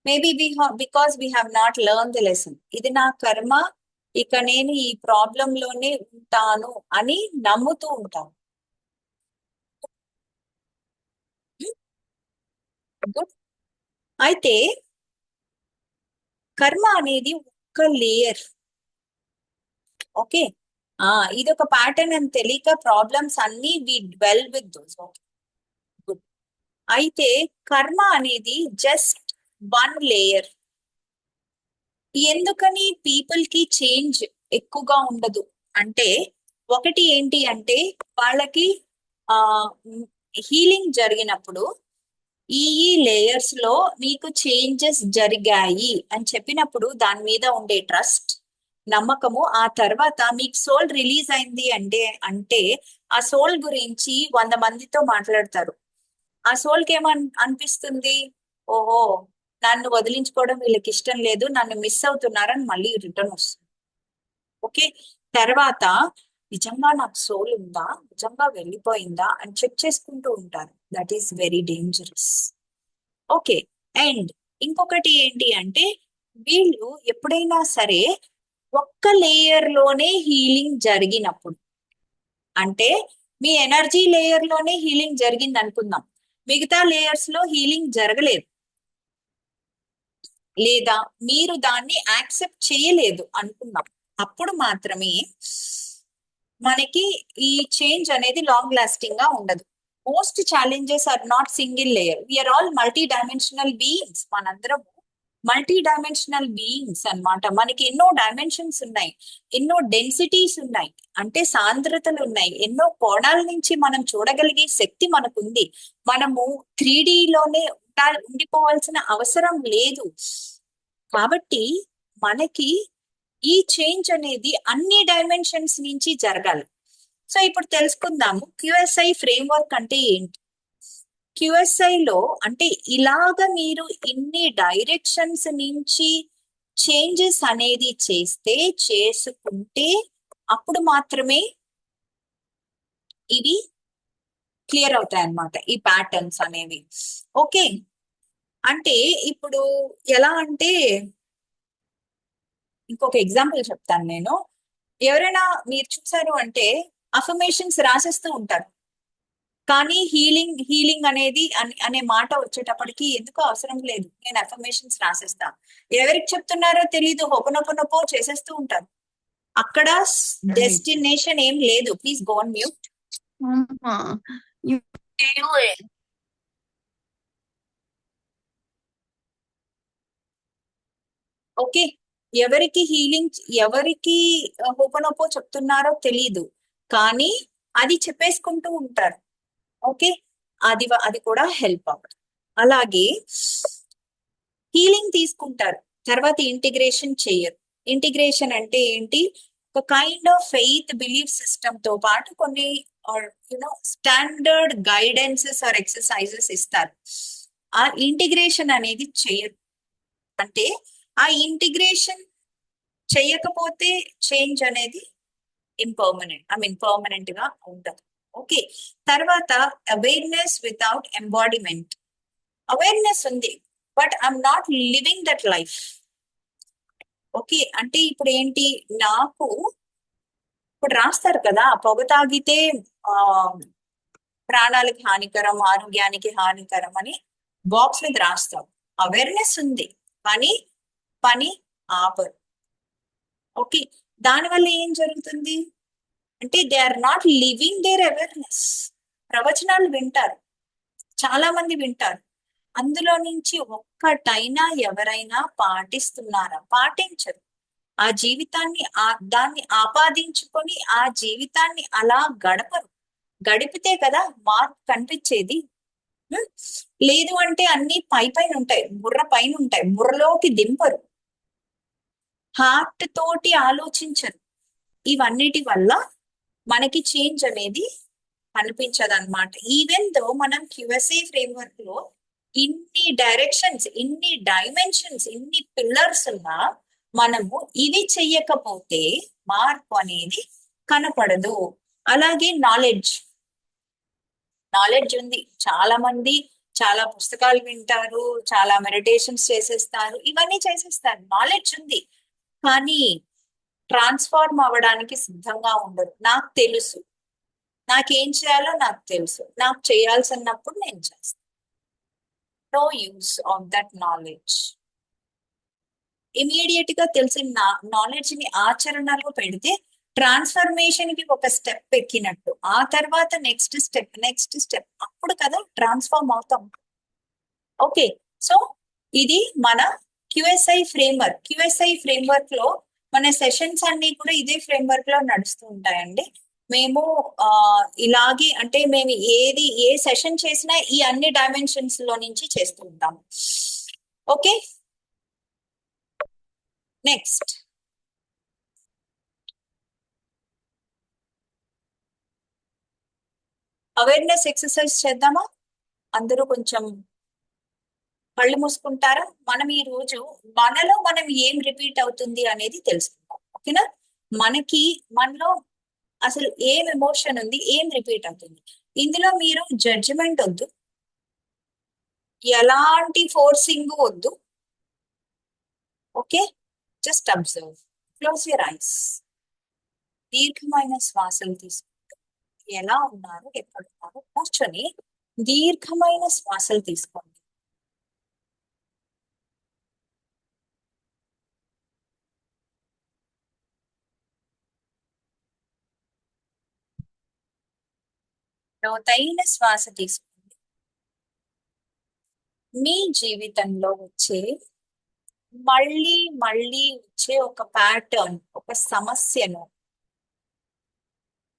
Maybe because we have not learn the lesson. ఇది నా కర్మ, ఇక నేను ఈ ప్రాబ్లం లోనే ఉంటాను అని నమ్ముతూ ఉంటాను. గుడ్. అయితే కర్మ అనేది ఒక్క లేయర్. ఓకే, ఇది ఒక ప్యాటర్న్ అని తెలియక ప్రాబ్లమ్స్ అన్ని we dwell with those. Okay, good. అయితే కర్మ అనేది జస్ట్ 1 లేయర్. ఎందుకని పీపుల్ కి చేంజ్ ఎక్కువగా ఉండదు అంటే, ఒకటి ఏంటి అంటే వాళ్ళకి ఆ హీలింగ్ జరిగినప్పుడు ఈ లేయర్స్ లో మీకు చేంజెస్ జరిగాయి అని చెప్పినప్పుడు దాని మీద ఉండే ట్రస్ట్, నమ్మకము, ఆ తర్వాత మీకు సోల్ రిలీజ్ అయింది అంటే ఆ సోల్ గురించి 100 మందితో మాట్లాడతారు. ఆ సోల్ కి అనిపిస్తుంది? ఓహో, నన్ను వదిలించుకోవడం వీళ్ళకి ఇష్టం లేదు, నన్ను మిస్ అవుతున్నారని మళ్ళీ రిటర్న్ వస్తుంది. ఓకే, తర్వాత నిజంగా నాకు సోల్ ఉందా, నిజంగా వెళ్ళిపోయిందా అని చెక్ చేసుకుంటూ ఉంటారు. That is very dangerous. Okay, and ఇంకొకటి ఏంటి అంటే వీళ్ళు ఎప్పుడైనా సరే ఒక్క లేయర్ లోనే హీలింగ్ జరిగినప్పుడు, అంటే మీ ఎనర్జీ లేయర్ లోనే హీలింగ్ జరిగింది అనుకుందాం, మిగతా లేయర్స్ లో హీలింగ్ జరగలేదు. లేదా మీరు దాన్ని యాక్సెప్ట్ చేయలేదు అనుకున్నాం, అప్పుడు మాత్రమే మనకి ఈ చేంజ్ అనేది లాంగ్ లాస్టింగ్ గా ఉండదు. Most challenges are not single layer, we are all multi dimensional beings. మనందరం మల్టీ డైమెన్షనల్ బీయింగ్స్ అన్నమాట. మనకి ఎన్నో డైమెన్షన్స్ ఉన్నాయి, ఎన్నో డెన్సిటీస్ ఉన్నాయి, అంటే సాంద్రతలు ఉన్నాయి, ఎన్నో కోణాల నుంచి మనం చూడగలిగే శక్తి మనకుంది. మనము 3D లోనే ఉండిపోవాల్సిన అవసరం లేదు. కాబట్టి మనకి ఈ చేంజ్ అనేది అన్ని డైమెన్షన్స్ నుంచి జరగాలి. సో ఇప్పుడు తెలుసుకుందాము QSI ఫ్రేమ్వర్క్ అంటే ఏంటి. QSI లో అంటే ఇలాగ మీరు ఇన్ని డైరెక్షన్స్ నుంచి చేంజెస్ అనేది చేసుకుంటే అప్పుడు మాత్రమే ఇవి క్లియర్ అవుతాయి అన్నమాట, ఈ ప్యాటర్న్స్ అనేవి. ఓకే, అంటే ఇప్పుడు ఎలా అంటే ఇంకొక ఎగ్జాంపుల్ చెప్తాను నేను. ఎవరైనా మీరు చూసారు అంటే అఫర్మేషన్స్ రాసేస్తూ ఉంటారు, కానీ హీలింగ్ హీలింగ్ అనేది అనే మాట వచ్చేటప్పటికి ఎందుకు అవసరం లేదు, నేను అఫర్మేషన్స్ రాసేస్తా. ఎవరికి చెప్తున్నారో తెలియదు, హొపనొపనొపో చేసేస్తూ ఉంటారు. అక్కడ డెస్టినేషన్ ఏం లేదు. Please go on mute. Okay, ఎవరికి హీలింగ్, ఎవరికి హోపనొపో చెప్తున్నారో తెలీదు, కానీ అది చెప్పేసుకుంటూ ఉంటారు. ఓకే, అది కూడా హెల్ప్ అవుతుంది. అలాగే హీలింగ్ తీసుకుంటారు, తర్వాత ఇంటిగ్రేషన్ చేయరు. ఇంటిగ్రేషన్ అంటే ఏంటి, ఒక kind of faith belief system తో పాటు కొన్ని స్టాండర్డ్ గైడెన్సెస్ ఆర్ ఎక్సర్సైజెస్ ఇస్తారు. ఆ ఇంటిగ్రేషన్ అనేది చేయరు. అంటే ఆ ఇంటిగ్రేషన్ చేయకపోతే చేంజ్ అనేది పర్మనెంట్ గా ఉండదు. ఓకే, తర్వాత అవేర్నెస్ వితౌట్ ఎంబాడిమెంట్. అవేర్నెస్ ఉంది, but I'm not living that life. Okay, అంటే ఇప్పుడు ఏంటి, నాకు ఇప్పుడు రాస్తారు కదా, పొగ తాగితే ఆ ప్రాణాలకి హానికరం, ఆరోగ్యానికి హానికరం అని బాక్స్ మీద రాస్తాం. అవేర్నెస్ ఉంది, కానీ పని ఆపరు. ఓకే, దానివల్ల ఏం జరుగుతుంది అంటే they are not living their awareness. ప్రవచనాలు వింటారు, చాలా మంది వింటారు, అందులో నుంచి ఒక్కటైనా ఎవరైనా పాటిస్తున్నారా? పాటించరు. ఆ జీవితాన్ని దాన్ని ఆపాదించుకొని ఆ జీవితాన్ని అలా గడపరు. గడిపితే కదా మార్పు కనిపించేది. లేదు అంటే అన్ని పైన ఉంటాయి, బుర్ర పైన ఉంటాయి, బుర్రలోకి దింపరు, హార్ట్ తోటి ఆలోచించరు. ఇవన్నిటి వల్ల మనకి చేంజ్ అనేది కనిపించదు అనమాట. ఈవెన్ దో మనం QSA ఫ్రేమ్వర్క్ లో ఇన్ని డైరెక్షన్స్, ఇన్ని డైమెన్షన్స్, ఇన్ని పిల్లర్స్ ఉన్నా మనము ఇవి చెయ్యకపోతే మార్పు అనేది కనపడదు. అలాగే నాలెడ్జ్ ఉంది, చాలా మంది చాలా పుస్తకాలు వింటారు, చాలా మెడిటేషన్స్ చేసేస్తారు, ఇవన్నీ చేసేస్తారు, నాలెడ్జ్ ఉంది, కానీ ట్రాన్స్ఫార్మ్ అవ్వడానికి సిద్ధంగా ఉండరు. నాకు తెలుసు, నాకేం చేయాలో నాకు తెలుసు, నాకు చేయాల్సినప్పుడు నేను చేస్తాను. No use of that knowledge. Immediate గా తెలిసిన నాలెడ్జ్ ని ఆచరణలో పెడితే ట్రాన్స్ఫర్మేషన్ కి ఒక స్టెప్ ఎక్కినట్టు, ఆ తర్వాత నెక్స్ట్ స్టెప్, అప్పుడు కదా ట్రాన్స్ఫార్మ్ అవుతాం. ఓకే, సో ఇది మన QSI ఫ్రేమ్వర్క్ లో మన సెషన్స్ అన్ని కూడా ఇదే ఫ్రేమ్వర్క్ లో నడుస్తూ ఉంటాయండి. మేము ఇలాగే అంటే మేము ఏ సెషన్ చేసినా ఈ అన్ని డైమెన్షన్స్ లో నుంచి చేస్తూ ఉంటాము. ఓకే, నెక్స్ట్ అవేర్నెస్ ఎక్సర్సైజ్ చేద్దామా? అందరూ కొంచెం కళ్ళు మూసుకుంటారా? మనం ఈ రోజు మనం ఏం రిపీట్ అవుతుంది అనేది తెలుసుకుందాం. ఓకేనా? మనలో అసలు ఏం ఎమోషన్ ఉంది, ఏం రిపీట్ అవుతుంది. ఇందులో మీరు జడ్జిమెంట్ వద్దు, ఎలాంటి ఫోర్సింగ్ వద్దు. Okay, just observe, close your eyes, దీర్ఘమైన శ్వాసలు తీసుకుంటూ ఎలా ఉన్నారు, ఎక్కడున్నారు కూర్చొని దీర్ఘమైన శ్వాసలు తీసుకోండి. లోతైన శ్వాస తీసుకోండి. మీ జీవితంలో మళ్ళీ మళ్ళీ వచ్చే ఒక ప్యాటర్న్, ఒక సమస్యను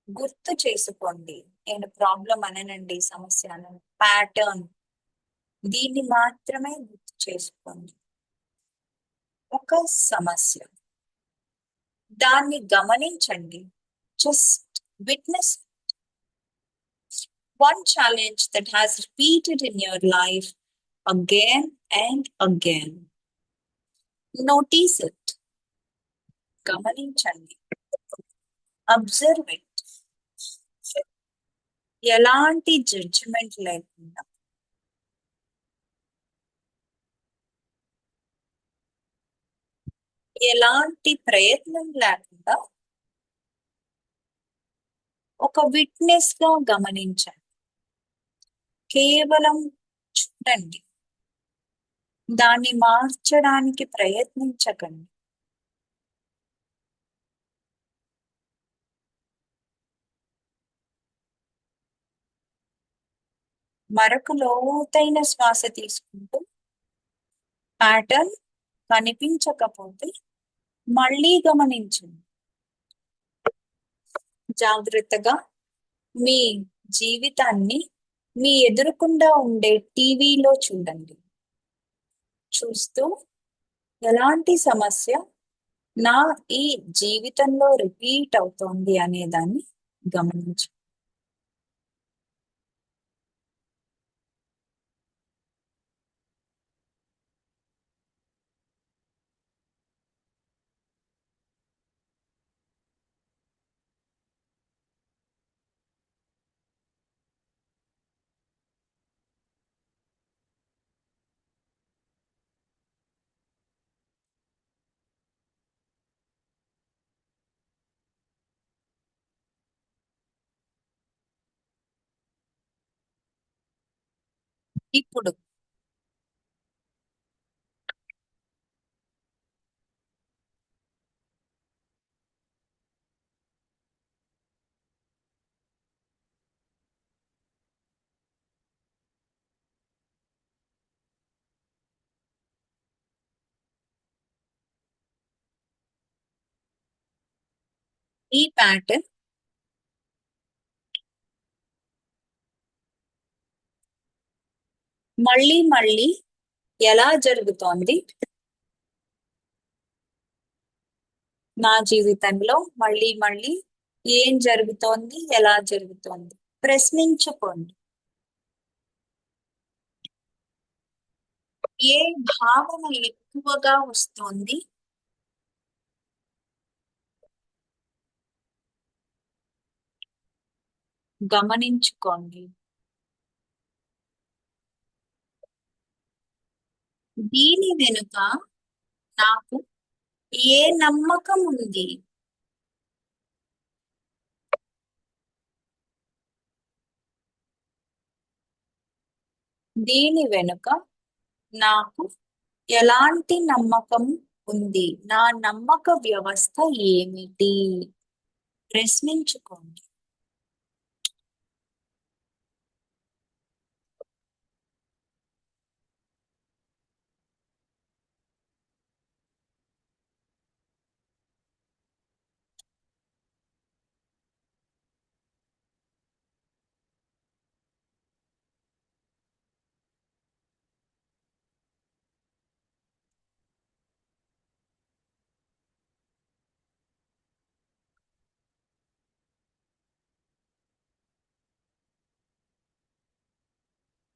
గుర్తు చేసుకోండి. నేను ప్రాబ్లం అననండి, సమస్య అనను, ప్యాటర్న్. దీన్ని మాత్రమే గుర్తు చేసుకోండి. ఒక సమస్య, దాన్ని గమనించండి. Just witness one challenge that has repeated in your life again and again. Notice it. గమనించండి. Observe it. ఎలాంటి జడ్జిమెంట్ లేకుండా, ఎలాంటి ప్రయత్నం లేకుండా ఒక విట్నెస్ గా గమనించండి. కేవలం చూడండి. దాన్ని మార్చడానికి ప్రయత్నించకండి. మరొక లోతైన శ్వాస తీసుకుంటూ, ప్యాటర్న్ కనిపించకపోతే మళ్ళీ గమనించండి. జాగ్రత్తగా మీ జీవితాన్ని మీ ఎదురుకుండా ఉండే టీవీలో చూడండి. చూస్తూ ఎలాంటి సమస్య నా ఈ జీవితంలో రిపీట్ అవుతోంది అనే దాన్ని గమనించు. ఇప్పుడు ఈ ప్యాటర్న్ మళ్ళీ మళ్ళీ ఎలా జరుగుతోంది, నా జీవితంలో మళ్ళీ మళ్ళీ ఏం జరుగుతోంది, ఎలా జరుగుతోంది ప్రశ్నించుకోండి. ఏ భావన ఎక్కువగా వస్తోంది, గమనించుకోండి. దీని వెనుక నాకు ఏ నమ్మకం ఉంది, దీని వెనుక నాకు ఎలాంటి నమ్మకం ఉంది, నా నమ్మక వ్యవస్థ ఏమిటి ప్రశ్నించుకోండి.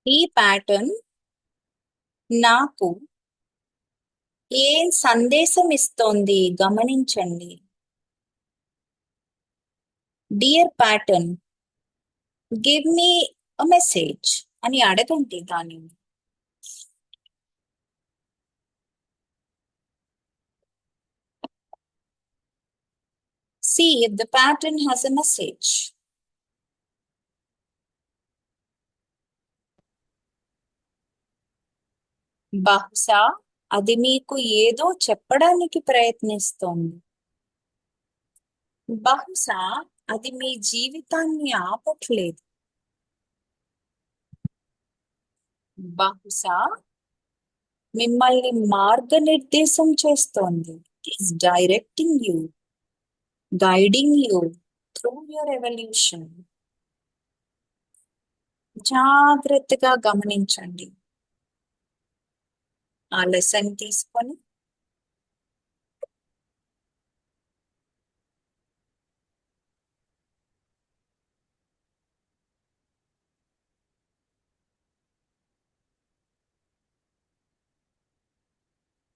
ఈ ప్యాటర్న్ నాకు ఏ సందేశం ఇస్తోంది గమనించండి. Dear pattern, give me a message అని అడగండి దానిని. See if the pattern has a message. బహుశా అది మీకు ఏదో చెప్పడానికి ప్రయత్నిస్తోంది. బహుశా అది మీ జీవితాన్ని ఆపట్లేదు. బహుశా మిమ్మల్ని మార్గనిర్దేశం చేస్తోంది. It is directing you, guiding you through your evolution. జాగ్రత్తగా గమనించండి. ఆ లెసన్ తీసుకొని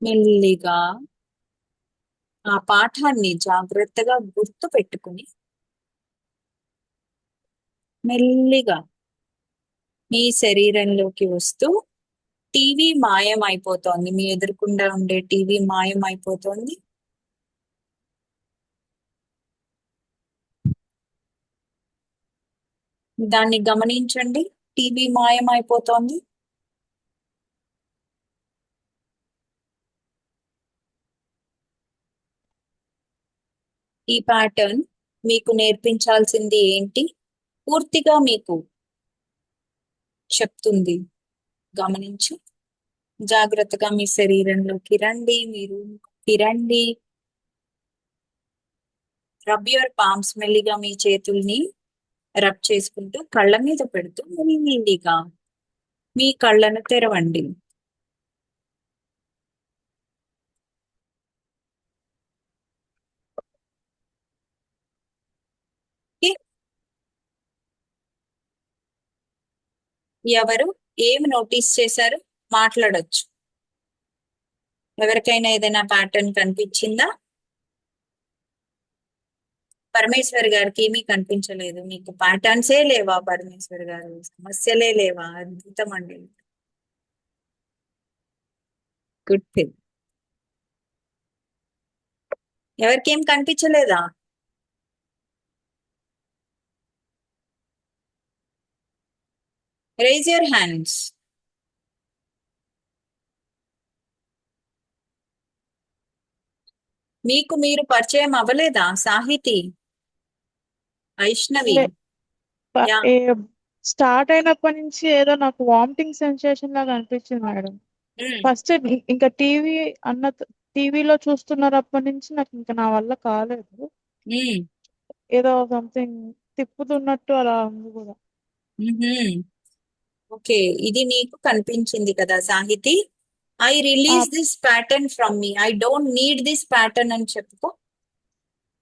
మెల్లిగా ఆ పాఠాన్ని జాగ్రత్తగా గుర్తు పెట్టుకుని మెల్లిగా మీ శరీరంలోకి వస్తూ టీవీ మాయం అయిపోతోంది. మీ ఎదురుకుండా ఉండే టీవీ మాయం అయిపోతోంది. దాన్ని గమనించండి. టీవీ మాయం అయిపోతోంది. ఈ ప్యాటర్న్ మీకు నేర్పించాల్సింది ఏంటి? పూర్తిగా మీకు చెప్తుంది. గమనించి జాగ్రత్తగా మీ శరీరంలోకి రండి. మీరు రండి. Rub your palms. మెల్లిగా మీ చేతుల్ని రబ్ చేసుకుంటూ కళ్ళ మీద పెడుతూ మెల్లిగా మీ కళ్ళను తెరవండి. ఓకే? ఎవరు ఏమి నోటీస్ చేశారు? మాట్లాడొచ్చు. ఎవరికైనా ఏదైనా ప్యాటర్న్ కనిపించిందా? పరమేశ్వర్ గారికి ఏమీ కనిపించలేదు. మీకు ప్యాటర్న్సే లేవా పరమేశ్వర్ గారు? సమస్యలే లేవా? అద్భుతం అండి. Good thing. ఎవరికేం కనిపించలేదా? Raise your hands. మీకు మీరు పరిచయం అవ్వలేదా? సాహితి, వైష్ణవి. యా. స్టార్ట్ అయినప్పటి నుంచి ఏదో నాకు వామిటింగ్ సెన్సేషన్ లాగా అనిపించింది మేడం. ఫస్ట్ ఇంకా టీవీలో చూస్తున్నప్పటి నుంచి నాకు ఇంకా నా వల్ల కాలేదు. ఏదో సంథింగ్ తిప్పుతున్నట్టు అలా ఉంది కూడా. ఓకే, ఇది నీకు కనిపించింది కదా Sahithi. I release this pattern from me. I don't need this pattern అని చెప్పుకో.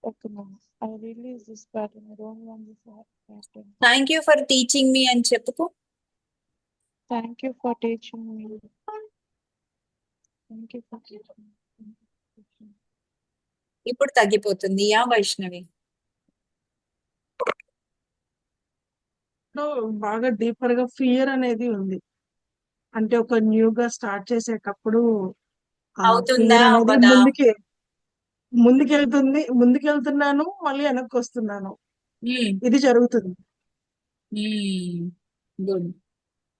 Okay ma'am. I release this pattern. I don't want this pattern. Thank you for teaching me అని చెప్పుకో. Thank you for teaching me. Thank you for teaching. ఇప్పుడు తగ్గిపోతుంది. Yeah Vaishnavi. బాగా deeper గా fear అనేది ఉంది. అంటే ఒక న్యూగా స్టార్ట్ చేసేటప్పుడు ఆ అవుతుందా ఫియర్ అనేది అవ్వదా? ముందుకెళ్తున్నాను, మళ్ళీ వెనక్కి వస్తున్నాను. ఇది జరుగుతుంది. గుడ్.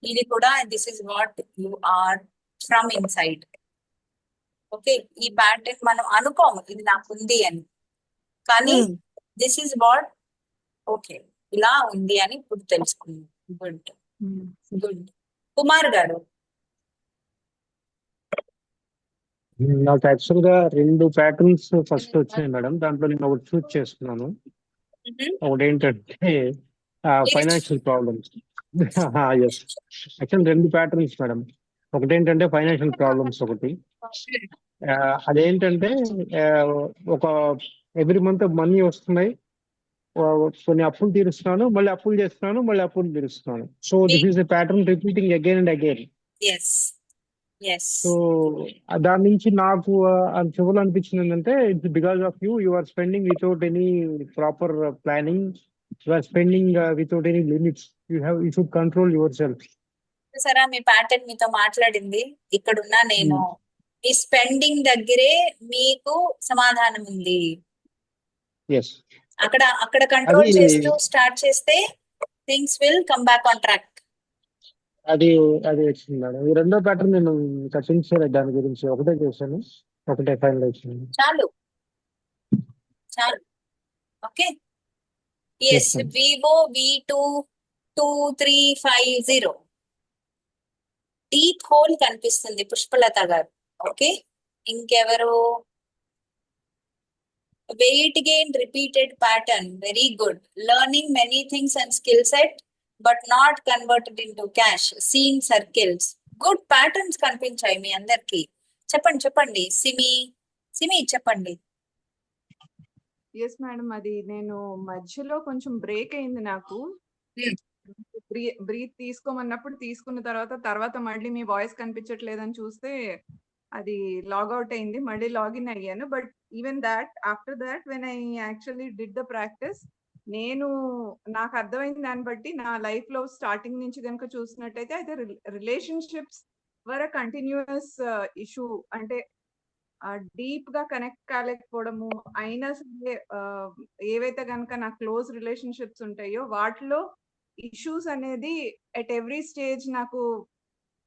ఇది కూడా this is what you are from inside. Okay, ఈ ప్యాటర్న్ మనం అనుకోము ఇది నాకు ఉంది అని, కానీ దిస్ ఇస్ వాట్, ఓకే, ఇలా ఉంది అని ఇప్పుడు తెలుసుకున్నాం. Good good. కుమార్ గారు. నాకు యాక్చువల్ గా 2 ప్యాటర్న్స్ ఫస్ట్ వచ్చినాయి మేడం. దాంట్లో నేను ఒకటి చూస్ చేసుకున్నాను. ఒకటి ఏంటంటే financial problems. Yes, actual 2 patterns madam. ఒకటి ఏంటంటే ఫైనాన్షియల్ ప్రాబ్లమ్స్. ఒకటి అదేంటంటే ఒక ఎవ్రీ మంత్ మనీ వస్తున్నాయి, కొన్ని అప్పులు తీరుస్తున్నాను, మళ్ళీ అప్పులు చేస్తున్నాను, మళ్ళీ అప్పులు తీరుస్తున్నాను. So this is the pattern repeating again and again. So దాని నుంచి నాకు చెవులు అనిపించింది ఏంటంటే it's because of you are spending without any proper planning, you are spending without any limits. You should control yourself. సరే, మీ pattern మీతో మాట్లాడింది. ఇక్కడున్నా నేను. మీ స్పెండింగ్ దగ్గరే మీకు సమాధానం ఉంది. అక్కడ కంట్రోల్ చేస్తూ స్టార్ట్ చేస్తే things will come back on track. అది వచ్చింది మేడం. ఈ రెండో ప్యాటర్న్ నేను కట్టించలేదు, దాని గురించి ఒకటే చేశాను, ఒకటే ఫైనల్ వచ్చింది. చాలు. Okay. Yes, Vivo V2 2350. Deep hole కనిపిస్తుంది పుష్పలత గారు. ఓకే, ఇంకెవరు? Weight gain repeated pattern, very good. Learning many things and skill set but not converted in to cash, seen circles. Good patterns కనిపించాయి మీ అందరికి. చెప్పండి చెప్పండి, సిమి చెప్పండి. ఎస్ మేడం, అది నేను మధ్యలో కొంచెం బ్రేక్ అయింది నాకు. బ్రీత్ తీసుకోమన్నప్పుడు తీసుకున్న తర్వాత మళ్ళీ మీ వాయిస్ కనిపించట్లేదని చూస్తే అది లాగౌట్ అయింది, మళ్ళీ లాగిన్ అయ్యాను. But even that after that when I actually did the practice, నాకు అర్థమైంది దాన్ని బట్టి నా లైఫ్ లో స్టార్టింగ్ నుంచి కనుక చూసినట్టయితే అయితే రిలేషన్షిప్స్ వర్ కంటిన్యూస్ ఇష్యూ. అంటే డీప్ గా కనెక్ట్ కాలేకపోవడము, అయినా సరే ఏవైతే కనుక నా క్లోజ్ రిలేషన్షిప్స్ ఉంటాయో వాటిలో ఇష్యూస్ అనేది ఎట్ ఎవ్రీ స్టేజ్ నాకు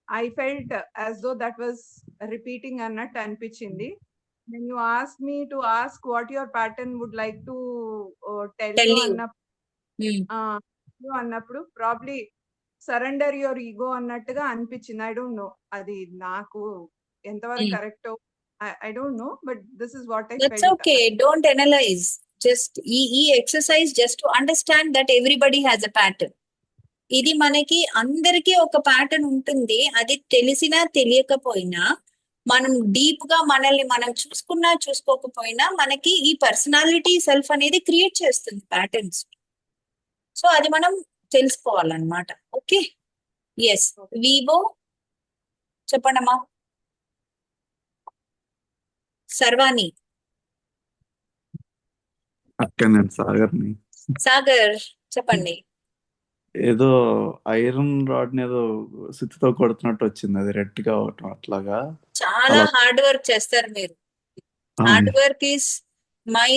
I felt as though that was repeating అన్నట్టు అనిపించింది. when you asked me to ask what your pattern would like to tell you అన్నప్పుడు ప్రాబ్లీ సరెండర్ యువర్ ఈగో అన్నట్టుగా అనిపించింది. I don't know అది నాకు ఎంతవరకు కరెక్టో, I don't know, but this is what I That's felt. okay. Don't analyze. Just ఈ exercise just to understand that everybody has a pattern. ఇది మనకి అందరికీ ఒక ప్యాటర్న్ ఉంటుంది. అది తెలిసినా తెలియకపోయినా, మనం డీప్ గా మనల్ని మనం చూసుకున్నా చూసుకోకపోయినా మనకి ఈ పర్సనాలిటీ సెల్ఫ్ అనేది క్రియేట్ చేస్తుంది ప్యాటర్న్స్. సో అది మనం తెలుసుకోవాలన్నమాట. Okay, yes. వివో చెప్పండమ్మా. సర్వాణి. అక్క నేను సాగర్ని. సాగర్ చెప్పండి. ఏదో ఐరన్ రాడ్ ని ఏదో సుత్తితో కొడుతున్నట్టు వచ్చింది, అది రెడ్ గా అవటం అట్లాగా. చాలా హార్డ్ వర్క్ చేస్తారు మీరు. Hard work is my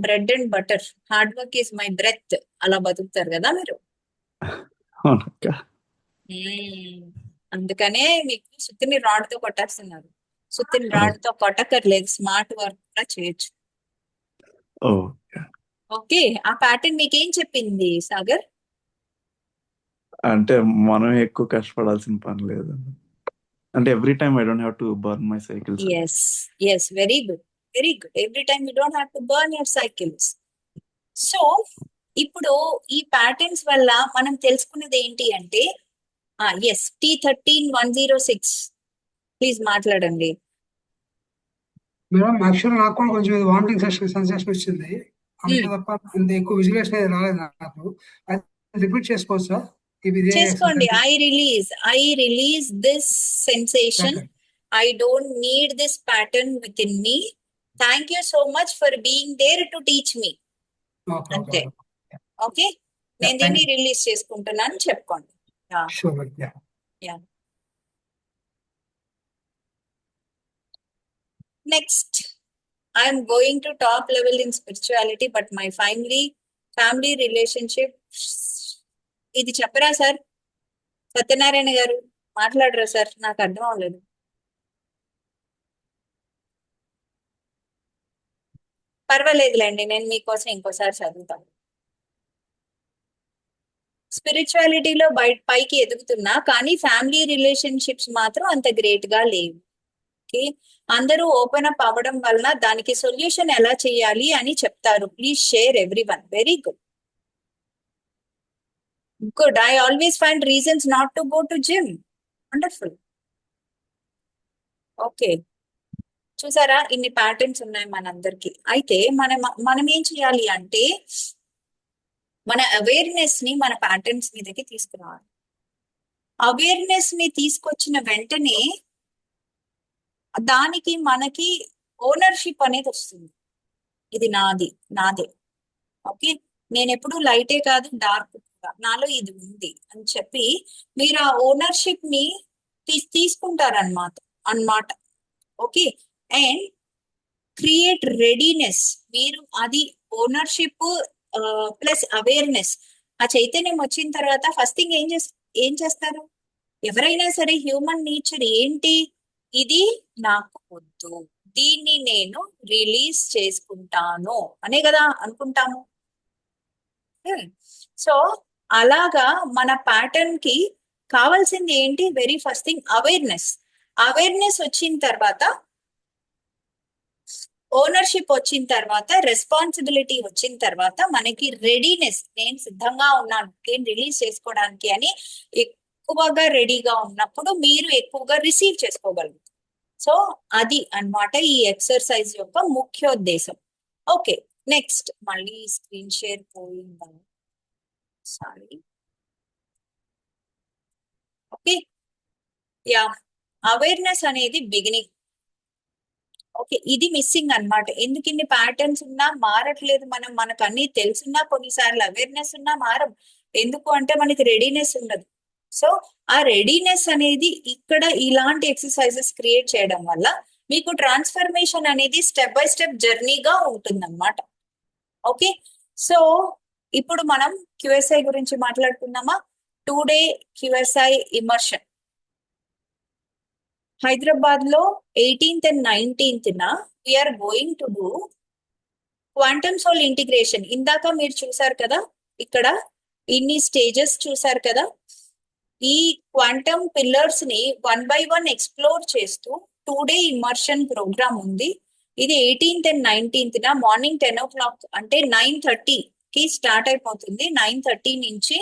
bread and butter. Hard work is my breath. అలా బతుకుతారు కదా మీరు. అవునక్క. అందుకనే మీకు సుత్తిని రాడ్ తో కొట్టేస్తున్నారు. సుత్తిని రాడ్ తో కొట్టక్కర్లేదు, స్మార్ట్ వర్క్ కూడా చేయొచ్చు. ఓకే, ఆ ప్యాటర్న్ మీకేం చెప్పింది సాగర్? అంటే మనం ఎక్కువ కష్టపడాల్సిన పని లేదు. అంటే every time I don't have to burn my cycles. Yes, very good, very good. Every time you don't have to burn your cycles. So ఇప్పుడు ఈ ప్యాటర్న్స్ వల్ల మనం తెలుసుకున్నది ఏంటి అంటే, ఎస్, T13106 ప్లీజ్ మాట్లాడండి. మేడం యాక్చువల్ నాకు కూడా కొంచెం వామిటింగ్ సెన్సేషన్ వచ్చింది, అంతే తప్ప అంత ఎక్కువ విజువలేషన్ అనేది రాలేదు నాకు. రిపీట్ చేసుకోవచ్చా? చేసుకోండి. I release this sensation. I don't need this pattern with in me. Thank you so much for being there to teach me. అంతే. ఓకే, నేను దీన్ని రిలీజ్ చేసుకుంటున్నాను చెప్పుకోండి. Next, I'm going to top level in spirituality but my family relationship. ఇది చెప్పరా sir? Satyanarayana గారు మాట్లాడరా sir? నాకు అర్థం అవ్వలేదు. పర్వాలేదులేండి, నేను మీకోసం ఇంకోసారి చదువుతాను. స్పిరిచువాలిటీలో పైకి ఎదుగుతున్నా కానీ ఫ్యామిలీ రిలేషన్షిప్స్ మాత్రం అంత గ్రేట్ గా లేవు. ఓకే, అందరూ ఓపెన్ అప్ అవ్వడం వలన దానికి సొల్యూషన్ ఎలా చేయాలి అని చెప్తారు. Please share everyone. Very good. Good. I always find reasons not to go to gym. Wonderful. Okay. చూసారా, ఇన్ని ప్యాటర్న్స్ ఉన్నాయి మనందరికి. అయితే మనం ఏం చేయాలి అంటే మన అవేర్నెస్ ని మన ప్యాటర్న్స్ మీదకి తీసుకురావాలి. అవేర్నెస్ ని తీసుకొచ్చిన వెంటనే దానికి మనకి ఓనర్షిప్ అనేది వస్తుంది. ఇది నాదే. ఓకే, నేను ఎప్పుడు లైటే కాదు డార్క్, నాలో ఇది ఉంది అని చెప్పి మీరు ఆ ఓనర్షిప్ ని తీసుకుంటారన్నమాట. Okay, and create readiness. మీరు అది ఓనర్షిప్ ప్లస్ అవేర్నెస్, ఆ చైతన్యం వచ్చిన తర్వాత ఫస్ట్ థింగ్ ఏం చేస్తారు? ఎవరైనా సరే హ్యూమన్ నేచర్ ఏంటి? ఇది నాకు వద్దు, దీన్ని నేను రిలీజ్ చేసుకుంటాను అనే కదా అనుకుంటాము. సో అలాగా మన ప్యాటర్న్ కి కావాల్సింది ఏంటి? Very first thing awareness. Awareness వచ్చిన తర్వాత, ఓనర్షిప్ వచ్చిన తర్వాత, రెస్పాన్సిబిలిటీ వచ్చిన తర్వాత మనకి రెడీనెస్, నేను సిద్ధంగా ఉన్నాను గేమ్ రిలీజ్ చేసుకోవడానికి అని ఎక్కువగా రెడీగా ఉన్నప్పుడు మీరు ఎక్కువగా రిసీవ్ చేసుకోగలుగుతారు. సో అది అన్నమాట ఈ ఎక్సర్సైజ్ యొక్క ముఖ్యోద్దేశం. ఓకే, నెక్స్ట్ మళ్ళీ స్క్రీన్ షేర్ పోయిందా? సారీ. ఓకే, యా, అవేర్నెస్ అనేది బిగినింగ్. ఓకే, ఇది మిస్సింగ్ అన్నమాట. ఎందుకు ఇన్ని ప్యాటర్న్స్ ఉన్నా మారట్లేదు మనం, మనకు అన్ని తెలుసున్నా కొన్నిసార్లు అవేర్నెస్ ఉన్నా మారం. ఎందుకు అంటే మనకి రెడీనెస్ ఉండదు. సో ఆ రెడీనెస్ అనేది ఇక్కడ ఇలాంటి ఎక్సర్సైజెస్ క్రియేట్ చేయడం వల్ల మీకు ట్రాన్స్ఫర్మేషన్ అనేది స్టెప్ బై స్టెప్ జర్నీగా ఉంటుందన్నమాట. ఓకే, సో ఇప్పుడు మనం క్యూఎస్ఐ గురించి మాట్లాడుకుందామా? 2 డే క్యూఎస్ఐ ఇమర్షన్ హైదరాబాద్ లో 18th and 19th we're going to do quantum soul integration. ఇందాక మీరు చూసారు కదా, ఇక్కడ ఇన్ని స్టేజెస్ చూసారు కదా. ఈ క్వాంటమ్ పిల్లర్స్ ని 1 by 1 ఎక్స్ప్లోర్ చేస్తూ 2 డే ఇమర్షన్ ప్రోగ్రామ్ ఉంది. ఇది 18th and 19th morning 10 o'clock అంటే 9:30 కి స్టార్ట్ అయిపోతుంది. 9:30 నుంచి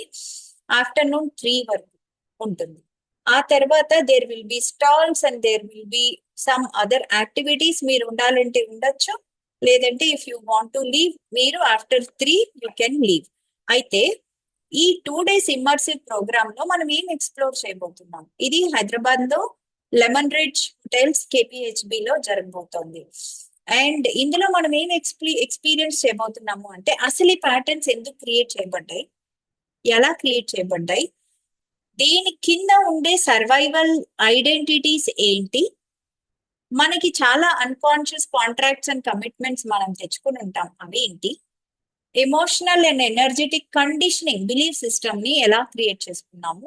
ఆఫ్టర్నూన్ 3 వరకు ఉంటుంది. ఆ తర్వాత there will be stalls and there will be some other activities. మీరు ఉండాలంటే ఉండొచ్చు, లేదంటే if you want to leave మీరు ఆఫ్టర్ 3 యూ కెన్ లీవ్. అయితే ఈ 2 days ఇమ్మర్సివ్ ప్రోగ్రామ్ లో మనం ఏం ఎక్స్ప్లోర్ చేయబోతున్నాం? ఇది హైదరాబాద్ లో లెమన్ రిడ్జ్ హోటల్స్ KPHB లో జరగబోతోంది. అండ్ ఇందులో మనం ఏం ఎక్స్పీరియన్స్ చేయబోతున్నాము అంటే అసలు ఈ ప్యాటర్న్స్ ఎందుకు క్రియేట్ చేయబడ్డాయి, ఎలా క్రియేట్ చేయబడ్డాయి, దీని కింద ఉండే సర్వైవల్ ఐడెంటిటీస్ ఏంటి, మనకి చాలా అన్కాన్షియస్ కాంట్రాక్ట్స్ అండ్ కమిట్మెంట్స్ మనం తెచ్చుకుని ఉంటాం, అవి ఏంటి, emotional and energetic conditioning belief system ని ఎలా క్రియేట్ చేసుకున్నాము,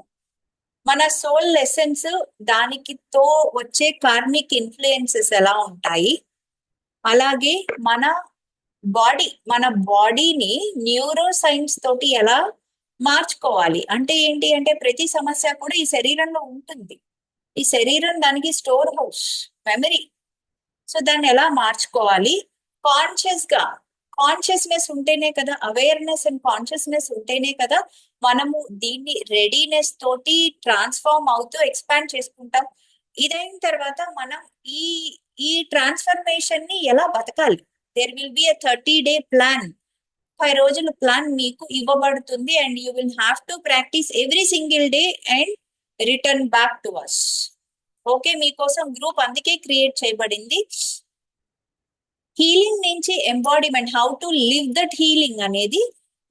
మన సోల్ లెసన్స్ దానికి తో వచ్చే కార్మిక్ ఇన్ఫ్లుయెన్సెస్ ఎలా ఉంటాయి, అలాగే మన బాడీని న్యూరో సైన్స్ తోటి ఎలా మార్చుకోవాలి. అంటే ఏంటి అంటే ప్రతి సమస్య కూడా ఈ శరీరంలో ఉంటుంది. ఈ శరీరం దానికి స్టోర్ హౌస్ మెమరీ. సో దాన్ని ఎలా మార్చుకోవాలి? కాన్షియస్నెస్ ఉంటేనే కదా, అవేర్నెస్ అండ్ కాన్షియస్నెస్ ఉంటేనే కదా మనము దీన్ని రెడీనెస్ తోటి ట్రాన్స్ఫార్మ్ అవుతూ ఎక్స్పాండ్ చేసుకుంటాం. ఇదైన తర్వాత మనం ఈ ట్రాన్స్ఫర్మేషన్ ని ఎలా బతకాలి? There will be 30 day plan. 5 రోజుల ప్లాన్ మీకు ఇవ్వబడుతుంది and you will have to practice every single day and return back to us. Okay, మీకోసం గ్రూప్ అందుకే క్రియేట్ చేయబడింది. హీలింగ్ నుంచి embodiment, how to live that healing అనేది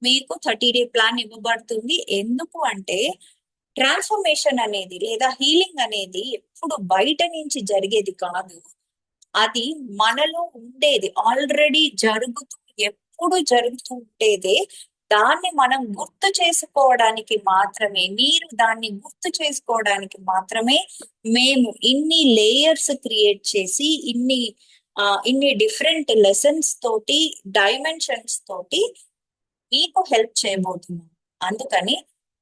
మీకు 30 day ప్లాన్ ఇవ్వబడుతుంది. ఎందుకు అంటే ట్రాన్స్ఫర్మేషన్ అనేది లేదా హీలింగ్ అనేది ఎప్పుడు బయట నుంచి జరిగేది కాదు, అది మనలో ఉండేది, ఆల్రెడీ ఎప్పుడు జరుగుతూ ఉండేదే. దాన్ని మనం గుర్తు చేసుకోవడానికి మాత్రమే, మీరు దాన్ని గుర్తు చేసుకోవడానికి మాత్రమే మేము ఇన్ని లేయర్స్ క్రియేట్ చేసి ఇన్ని డిఫరెంట్ లెసన్స్ తోటి, డైమెన్షన్స్ తోటి మీకు హెల్ప్ చేయబోతున్నాం. అందుకని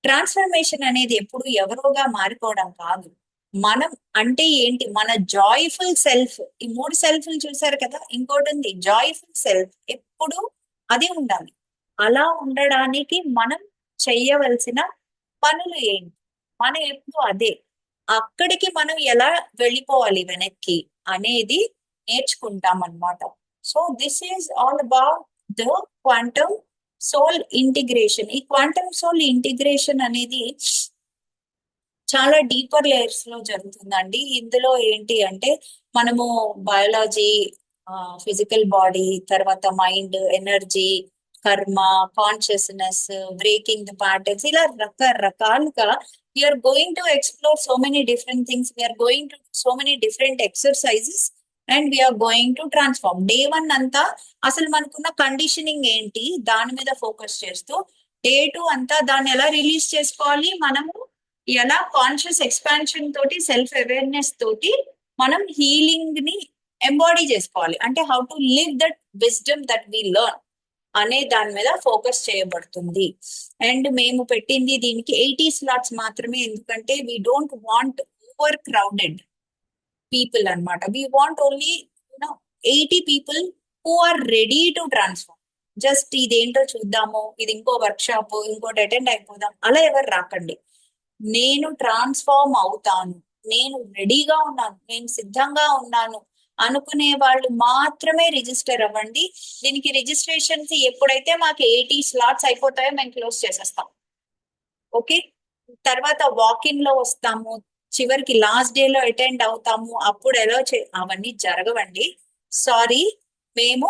ట్రాన్స్ఫర్మేషన్ అనేది ఎప్పుడు ఎవరోగా మారిపోవడం కాదు. మనం అంటే ఏంటి? మన జాయ్ఫుల్ సెల్ఫ్, ఈ 3 సెల్ఫ్లు చూసారు కదా, ఇంకోటి ఉంది జాయ్ఫుల్ సెల్ఫ్, ఎప్పుడు అది ఉండాలి. అలా ఉండడానికి మనం చెయ్యవలసిన పనులు ఏంటి? మనం ఎప్పుడు అదే, అక్కడికి మనం ఎలా వెళ్ళిపోవాలి వెనక్కి అనేది నేర్చుకుంటాం అన్నమాట. So this is all about the quantum soul integration. ఈ క్వాంటమ్ సోల్ ఇంటిగ్రేషన్ అనేది చాలా డీపర్ లేయర్స్ లో జరుగుతుందండి. ఇందులో ఏంటి అంటే మనము బయాలజీ, ఫిజికల్ బాడీ, తర్వాత mind, energy, karma, consciousness, breaking the patterns, ఇలా రకరకాలుగా we're going to explore so many different things, we're going to so many different exercises and we're going to transform. Day 1 అంతా అసలు మనకున్న కండిషనింగ్ ఏంటి దాని మీద focus చేస్తూ, Day 2 అంతా దాన్ని ఎలా రిలీజ్ చేసుకోవాలి, మనము ఎలా కాన్షియస్ ఎక్స్పాన్షన్ తోటి, సెల్ఫ్ అవేర్నెస్ తోటి మనం హీలింగ్ ని ఎంబాడీ చేసుకోవాలి. అంటే how to live that wisdom that we learn. అనే దాని మీద ఫోకస్ చేయబడుతుంది. అండ్ మేము పెట్టింది దీనికి 80 స్లాట్స్ మాత్రమే, ఎందుకంటే we don't want over crowded people అన్నమాట. We want only 80 people who are ready to transform. Just ఇదేంటో చూద్దాము, ఇది ఇంకో వర్క్ షాప్, ఇంకోటి అటెండ్ అయిపోదాం, అలా ఎవరు రాకండి. నేను ట్రాన్స్ఫార్మ్ అవుతాను, నేను రెడీగా ఉన్నాను, నేను సిద్ధంగా ఉన్నాను అనుకునే వాళ్ళు మాత్రమే రిజిస్టర్ అవ్వండి. దీనికి రిజిస్ట్రేషన్స్ ఎప్పుడైతే మాకు 80 స్లాట్స్ అయిపోతాయో మేము క్లోజ్ చేసేస్తాం. ఓకే, తర్వాత వాకిన్ లో వస్తాము, చివరికి లాస్ట్ డే లో అటెండ్ అవుతాము, అప్పుడు ఎలా అవన్నీ జరగవండి. సారీ, మేము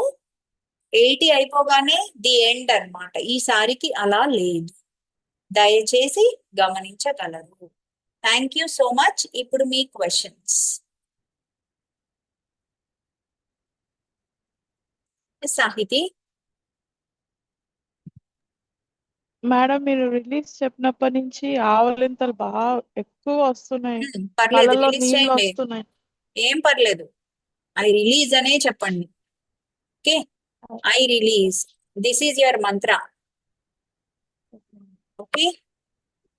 80 అయిపోగానే ది ఎండ్ అన్నమాట. ఈసారికి అలా లేదు, దయచేసి గమనించగలరు. Thank you so much. ఇప్పుడు మీ క్వశ్చన్స్. సాహితి, మేడం మీరు రిలీజ్ చెప్పినప్పటి నుంచి ఆవలింతలు బాగా ఎక్కువ వస్తున్నాయి, పర్లేదు, కళ్ళలో రిలీజ్ నీళ్ళు చేయండి, వస్తున్నాయి. ఏం పర్లేదు. ఐ రిలీజ్ అనే చెప్పండి. Okay, I release, this is your mantra. Okay,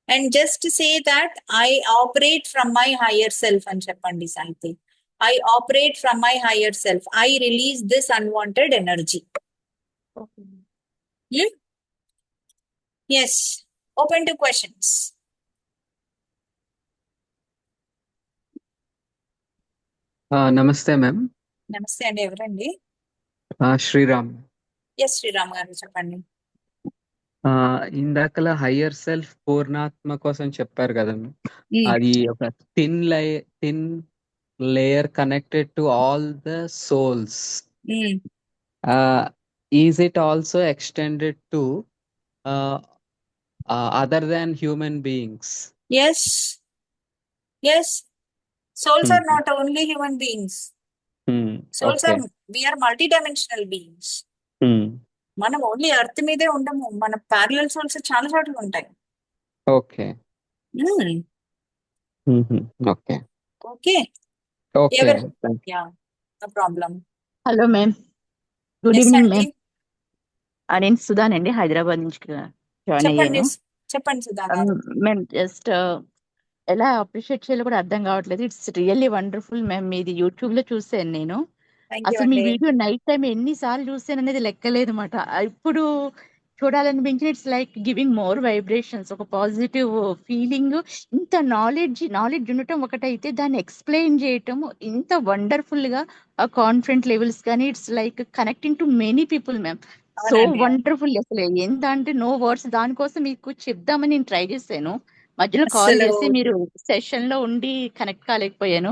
and just say that I operate from my higher self అని చెప్పండి Sahithi. I operate from my higher self, I release this unwanted energy. Yes, open to questions. నమస్తే ma'am. నమస్తే అండి, ఎవరండి? Sriram. Yes, Sriram గారు చెప్పండి. ఇందాకలా higher self పూర్ణాత్మ కోసం చెప్పారు కదా మ్యామ్. అది ఒక thin layer connected to all the souls. Is it also extended to other than human beings? Yes, yes, souls are not only human beings. Souls okay. are, we are multi-dimensional beings. మనం only earth మీదే ఉండము, మన parallel souls చాలా చోట్ల ఉంటాయి. Okay. Okay. Okay, okay. ఎవరు? Yeah, no problem. Hello ma'am, good yes evening అండి, ma'am. నేను సుధానండి, హైదరాబాద్ నుంచి జాయిన్ చెప్పండి, అయ్యాను. చెప్పండి సుధా గారు. మ్యామ్ జస్ట్ ఎలా అప్రిషియేట్ చేయాలో కూడా అర్థం కావట్లేదు. It's really wonderful ma'am. మీది యూట్యూబ్ లో చూసాను నేను. థ్యాంక్ యూ అసలు మీ అండి. వీడియో నైట్ టైం ఎన్నిసార్లు చూసాను అనేది లెక్కలేదు అనమాట. ఇప్పుడు చూడాలనిపించిన it's like giving more vibrations, ఒక పాజిటివ్ ఫీలింగ్. ఇంత నాలెడ్జ్ ఉండటం ఒకటైతే దాన్ని ఎక్స్ప్లెయిన్ చేయటం ఇంత వండర్ఫుల్ గా ఆ కాన్ఫిడెంట్ లెవెల్స్ కానీ it's like connecting to many people ma'am. So అవునండి, వండర్ఫుల్. అసలు ఎంత అంటే నో వర్డ్స్. దానికోసం మీకు చెప్దామని నేను ట్రై చేశాను. మధ్యలో కాల్ అసలు చేసి మీరు సెషన్ లో ఉండి కనెక్ట్ కాలేకపోయాను.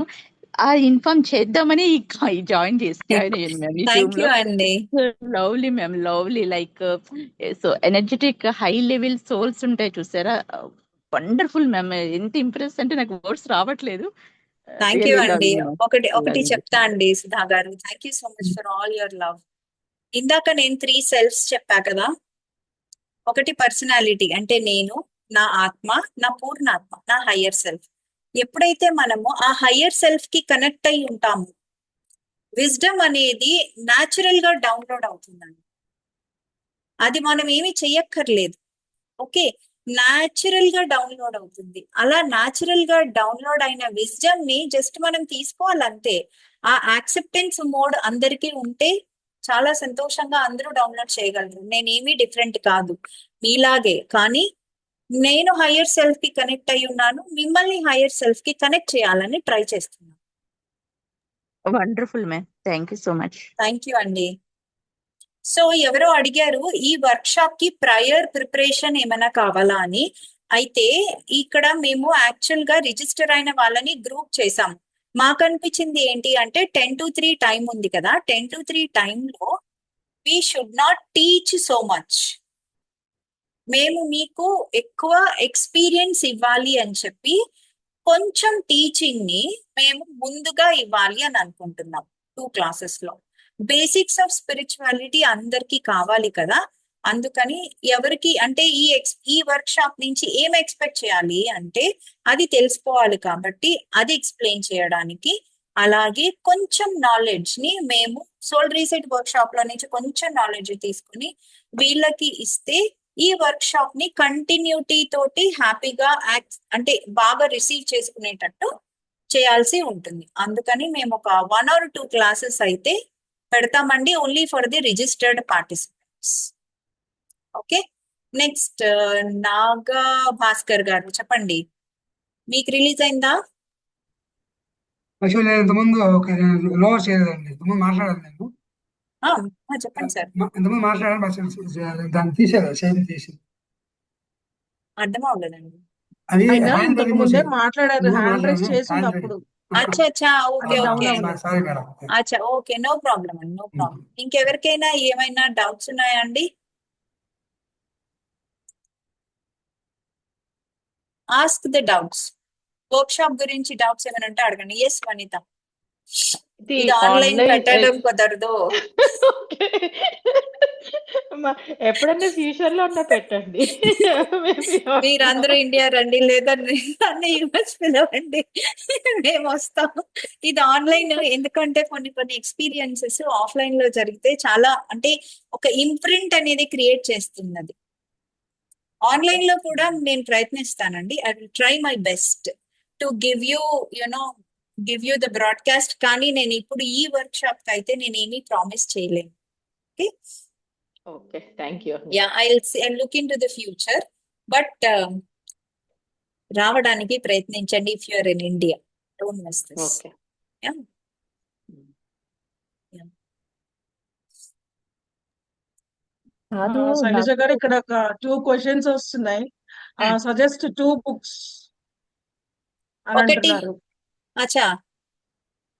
ఆ ఇన్ఫార్మ్ చేద్దామని జాయిన్ అయ్యాను మ్యామ్ ఈ థ్యాంక్ జూమ్ యూ లో. అండి. Lovely ma'am, lovely. Like so energetic high level souls ఉంటాయి చూసారా, వండర్ఫుల్ మ్యామ్. ఎంత ఇంప్రెస్ అంటే నాకు వర్డ్స్ రావట్లేదు. థ్యాంక్ యూ రియల్లీ అండి. Lovely ma'am. ఒకటి చెప్తా అండి సుధా గారు. Thank you so much for all your love. ఇందాక నేను 3 సెల్ఫ్స్ చెప్పా కదా. ఒకటి పర్సనాలిటీ, అంటే నేను, నా ఆత్మ, నా పూర్ణాత్మ, నా హయ్యర్ సెల్ఫ్. ఎప్పుడైతే మనము ఆ హయ్యర్ సెల్ఫ్ కి కనెక్ట్ అయి ఉంటాము, విజ్డమ్ అనేది న్యాచురల్ గా డౌన్లోడ్ అవుతుందండి. అది మనం ఏమి చెయ్యక్కర్లేదు. ఓకే, న్యాచురల్ గా డౌన్లోడ్ అవుతుంది. అలా న్యాచురల్ గా డౌన్లోడ్ అయిన విజ్డమ్ ని జస్ట్ మనం తీసుకోవాలంతే. ఆ యాక్సెప్టెన్స్ మోడ్ అందరికీ ఉంటే చాలా సంతోషంగా అందరూ డౌన్లోడ్ చేయగలరు. నేనేమీ డిఫరెంట్ కాదు, మీలాగే. కానీ నేను హయ్యర్ సెల్ఫ్ కి కనెక్ట్ అయి ఉన్నాను, మిమ్మల్ని హయ్యర్ సెల్ఫ్ కి కనెక్ట్ చేయాలని ట్రై చేస్తున్నాను. Wonderful ma'am, thank you so much. Thank you అండి. సో ఎవరో అడిగారు ఈ వర్క్ షాప్ కి ప్రయర్ ప్రిపరేషన్ ఏమైనా కావాలా అని. అయితే ఇక్కడ మేము యాక్చువల్ గా రిజిస్టర్ అయిన వాళ్ళని గ్రూప్ చేసాం. మాకు అనిపించింది ఏంటి అంటే 10 to 3 టైం ఉంది కదా, 10 to 3 టైంలో we should not teach so much. మేము మీకు ఎక్కువ ఎక్స్పీరియన్స్ ఇవ్వాలి అని చెప్పి కొంచెం టీచింగ్ ని మేము ముందుగా ఇవ్వాలి అని అనుకుంటున్నాం 2 classes లో. బేసిక్స్ ఆఫ్ స్పిరిచువాలిటీ అందరికీ కావాలి కదా, అందుకని ఎవరికి అంటే ఈ వర్క్ షాప్ నుంచి ఏం ఎక్స్పెక్ట్ చేయాలి అంటే అది తెలుసుకోవాలి. కాబట్టి అది ఎక్స్ప్లెయిన్ చేయడానికి అలాగే కొంచెం నాలెడ్జ్ ని మేము సోల్ రీసెట్ వర్క్ షాప్ లో నుంచి కొంచెం నాలెడ్జ్ తీసుకుని వీళ్ళకి ఇస్తే ఈ వర్క్ షాప్ ని కంటిన్యూటీ తోటి హ్యాపీగా అంటే బాగా రిసీవ్ చేసుకునేటట్టు చేయాల్సి ఉంటుంది. అందుకని మేము ఒక 1 or 2 క్లాసెస్ అయితే పెడతామండి, only for the registered participants. Okay, next Naga Bhaskar గారు చెప్పండి, మీకు రిలీజ్ అయిందా? యాక్చువల్లీ నేను ఇంతకుముందు ఒక లోవర్ చేయలేదండి, ఇంతకుముందు మాట్లాడాను నేను. చెప్పండి సార్. ఇంతకుముందు మాట్లాడాను, బట్ దాన్ని తీసేది సేమ్ తీసి అర్థం అవ్వలేదండి. అది ఆయన హ్యాండ్ ఇంతకు రిమూవ్ ముందే చేయాలి. మాట్లాడారు, ఇంతకుముందు హ్యాండ్ రైస్ మాట్లాడాను, చేసింది హ్యాండ్ అప్పుడు. అచ్చా ఓకే అది డౌన్ ఓకే అవ్వలేదు. Sorry madam. అచ్చా ఓకే, నో ప్రాబ్లం అండి, నో ప్రాబ్లం. ఇంకెవరికైనా ఏమైనా డౌట్స్ ఉన్నాయా అండి? Ask the doubts. Work shop గురించి డౌట్స్ ఏమైనా ఉంటే అడగండి. ఎస్ వనిత. ఇది ఆన్లైన్ పెట్టడం కుదరదు. ఎప్పుడన్నా ఫ్యూచర్ లో ఉన్నా పెట్టండి. మీరందరూ ఇండియా రండి, లేదా నన్ను యూఎస్ పిలవండి, మేము వస్తాం. ఇది ఆన్లైన్ ఎందుకంటే కొన్ని ఎక్స్పీరియన్సెస్ ఆఫ్లైన్ లో జరిగితే చాలా అంటే ఒక ఇంప్రింట్ అనేది క్రియేట్ చేస్తున్నది. ఆన్లైన్ లో కూడా నేను ప్రయత్నిస్తానండి. I will try my best to give you the broadcast. కానీ నేను ఇప్పుడు ఈ వర్క్ షాప్ కి అయితే నేను ఏమీ ప్రామిస్ చేయలేను. Okay, thank you. I'll look into the future, but రావడానికి ప్రయత్నించండి. If you're in India, don't miss this. Okay. Shailaja garu, ఇక్కడ ఒక 2 క్వశ్చన్స్ వస్తున్నాయి. సజెస్ట్ 2 books అని ఒకటి అంటున్నారు. అచ్చా,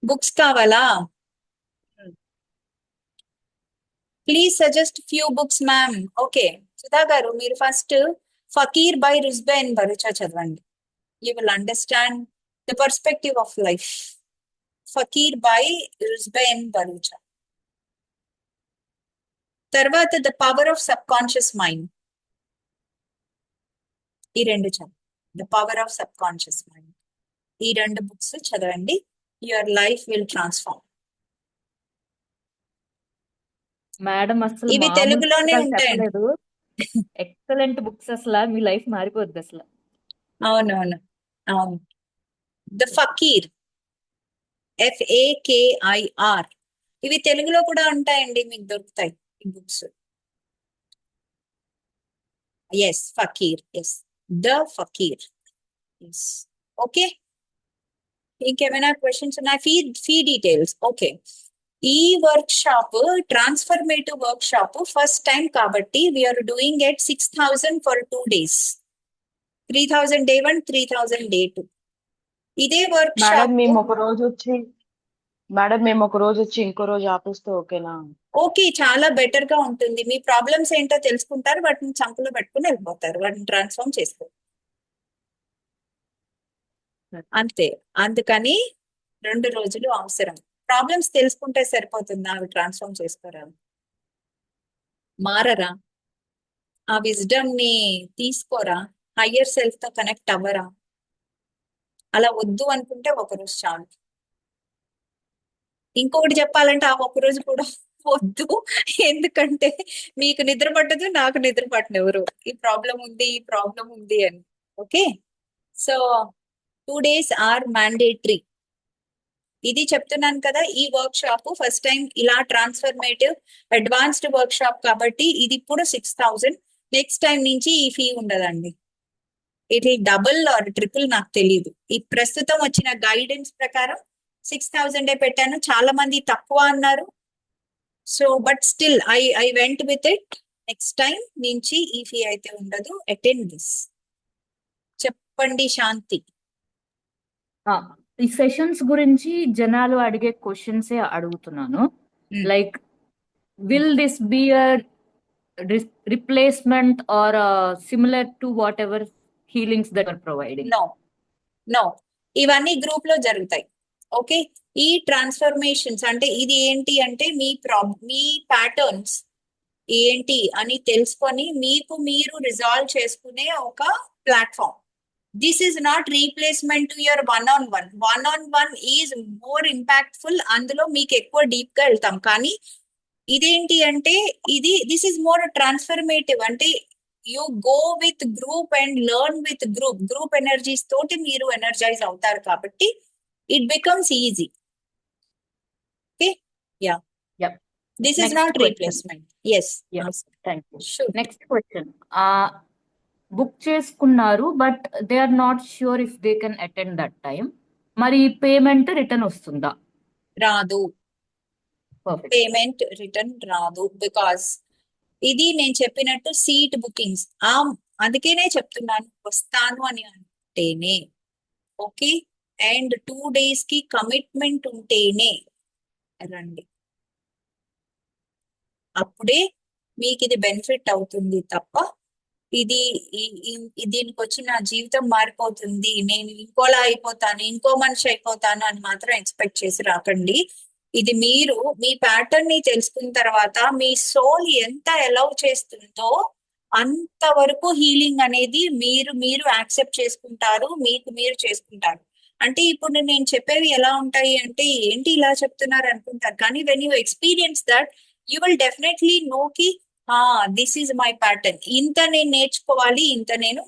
బుక్స్ కావాలా? Please suggest few books ma'am. Okay, Sudha garu మీరు ఫస్ట్ ఫకీర్ బై రుజ్బెన్ బరూచా చదవండి. You will understand the perspective of life. Fakir by Ruzbeh Bharucha. తర్వాత the power of subconscious mind. ఈ 2 చదవండి. The power of subconscious mind, ఈ 2 బుక్స్ చదవండి. Your life will transform. Madam అసలు ఇవి మామూలు తెలుగులోనే పుస్తకాలు ఉంటాయండి. చెప్పలేదు. ఎక్సలెంట్ బుక్స్, అసలు మీ లైఫ్ మారిపోద్ది అసలు. అవునవును, అవును. ద ఫకీర్, FAKIR, ఇవి తెలుగులో కూడా ఉంటాయండి, మీకు దొరుకుతాయి ఈ books. Yes Fakir, yes the Fakir, yes. Okay, ఇంకేమైనా క్వశ్చన్స్ ఉన్నాయి? Fee details. ఓకే, ఈ workshop transformative workshop first time కాబట్టి we're doing at 6,000 for 2 days. 3,000 day 1, 3,000 day 2. ఇదే వర్క్ మేడం షాప్ మేము ఒక రోజు వచ్చి ఇంకో రోజు ఆపిస్తే ఓకేనా? ఓకే, చాలా బెటర్ గా ఉంటుంది. మీ ప్రాబ్లమ్స్ ఏంటో తెలుసుకుంటారు, వాటిని చంకలో పెట్టుకుని వెళ్ళిపోతారు, వాటిని ట్రాన్స్ఫార్మ్ చేసుకోరు. అంతే, అందుకని 2 రోజులు అవసరం. ప్రాబ్లమ్స్ తెలుసుకుంటే సరిపోతుందా? అవి ట్రాన్స్ఫార్మ్ చేసుకోరా? మారరా? ఆ విజ్డమ్ ని తీసుకోరా? హయ్యర్ సెల్ఫ్ తో కనెక్ట్ అవ్వరా? అలా వద్దు అనుకుంటే ఒకరోజు చాలు. ఇంకొకటి చెప్పాలంటే ఆ ఒక్కరోజు కూడా వద్దు. ఎందుకంటే మీకు నిద్ర పట్టదు, నాకు నిద్ర పట్టనెవరు. ఈ ప్రాబ్లం ఉంది అని. Okay, so 2 days are mandatory. ఇది చెప్తున్నాను కదా, ఈ వర్క్ షాప్ ఫస్ట్ టైం ఇలా ట్రాన్స్ఫర్మేటివ్ అడ్వాన్స్డ్ వర్క్ షాప్ కాబట్టి ఇది ఇప్పుడు 6,000. నెక్స్ట్ టైం నుంచి ఈ ఫీ ఉండదండి. It will double or triple, నాకు తెలియదు. ఈ ప్రస్తుతం వచ్చిన గైడెన్స్ ప్రకారం 6,000 పెట్టాను. చాలా మంది తక్కువ అన్నారు. So but still I went with it. Next time నుంచి ఈ ఫీ అయితే ఉండదు. Attend this. చెప్పండి శాంతి. ఈ సెషన్స్ గురించి జనాలు అడిగే క్వశ్చన్సే అడుగుతున్నాను. Like will this be a replacement or similar to whatever healings that are providing? No, ఇవన్నీ గ్రూప్ లో జరుగుతాయి. ఓకే, ఈ ట్రాన్స్ఫర్మేషన్స్ అంటే ఇది ఏంటి అంటే మీ ప్యాటర్న్స్ ఏంటి అని తెలుసుకొని మీకు మీరు రిజాల్వ్ చేసుకునే ఒక platform. This is not replacement to your one on one is more impactful. అందులో మీకు ఎక్కువ డీప్ గా వెళ్తాం. కానీ ఇదేంటి అంటే దిస్ ఈజ్ మోర్ ట్రాన్స్ఫర్మేటివ్. అంటే you go with group and learn with group energies తోటి మీరు ఎనర్జైజ్ అవుతారు కాబట్టి it becomes easy. Okay, ya, Yep. This is Next not question. Replacement. Yes, Yes, thank you. Sure. Next question. Book చేసుకున్నారు but they are not sure if they can attend that time. మరి payment return వస్తుందా? రాదు, perfect. Payment return రాదు. Because ఇది నేను చెప్పినట్టు seat bookings. అందుకేనే చెప్తున్నాను, వస్తాను అని అంటేనే ఓకే, అండ్ 2 days కి కమిట్మెంట్ ఉంటేనే రండి. అప్పుడే మీకు ఇది బెనిఫిట్ అవుతుంది తప్ప దీనికి వచ్చి నా జీవితం మారిపోతుంది, నేను ఇంకోలా అయిపోతాను, ఇంకో మనిషి అయిపోతాను అని మాత్రం ఎక్స్పెక్ట్ చేసి రాకండి. ఇది మీరు మీ ప్యాటర్న్ ని తెలుసుకున్న తర్వాత మీ సోల్ ఎంత అలౌ చేస్తుందో అంతవరకు హీలింగ్ అనేది మీరు యాక్సెప్ట్ చేసుకుంటారు, మీకు మీరు చేసుకుంటారు. అంటే ఇప్పుడు నేను చెప్పేవి ఎలా ఉంటాయి అంటే ఏంటి ఇలా చెప్తున్నారు అనుకుంటారు. కానీ when you experience that you will definitely know కి దిస్ ఈజ్ మై ప్యాటర్న్. ఇంత నేను నేర్చుకోవాలి, ఇంత నేను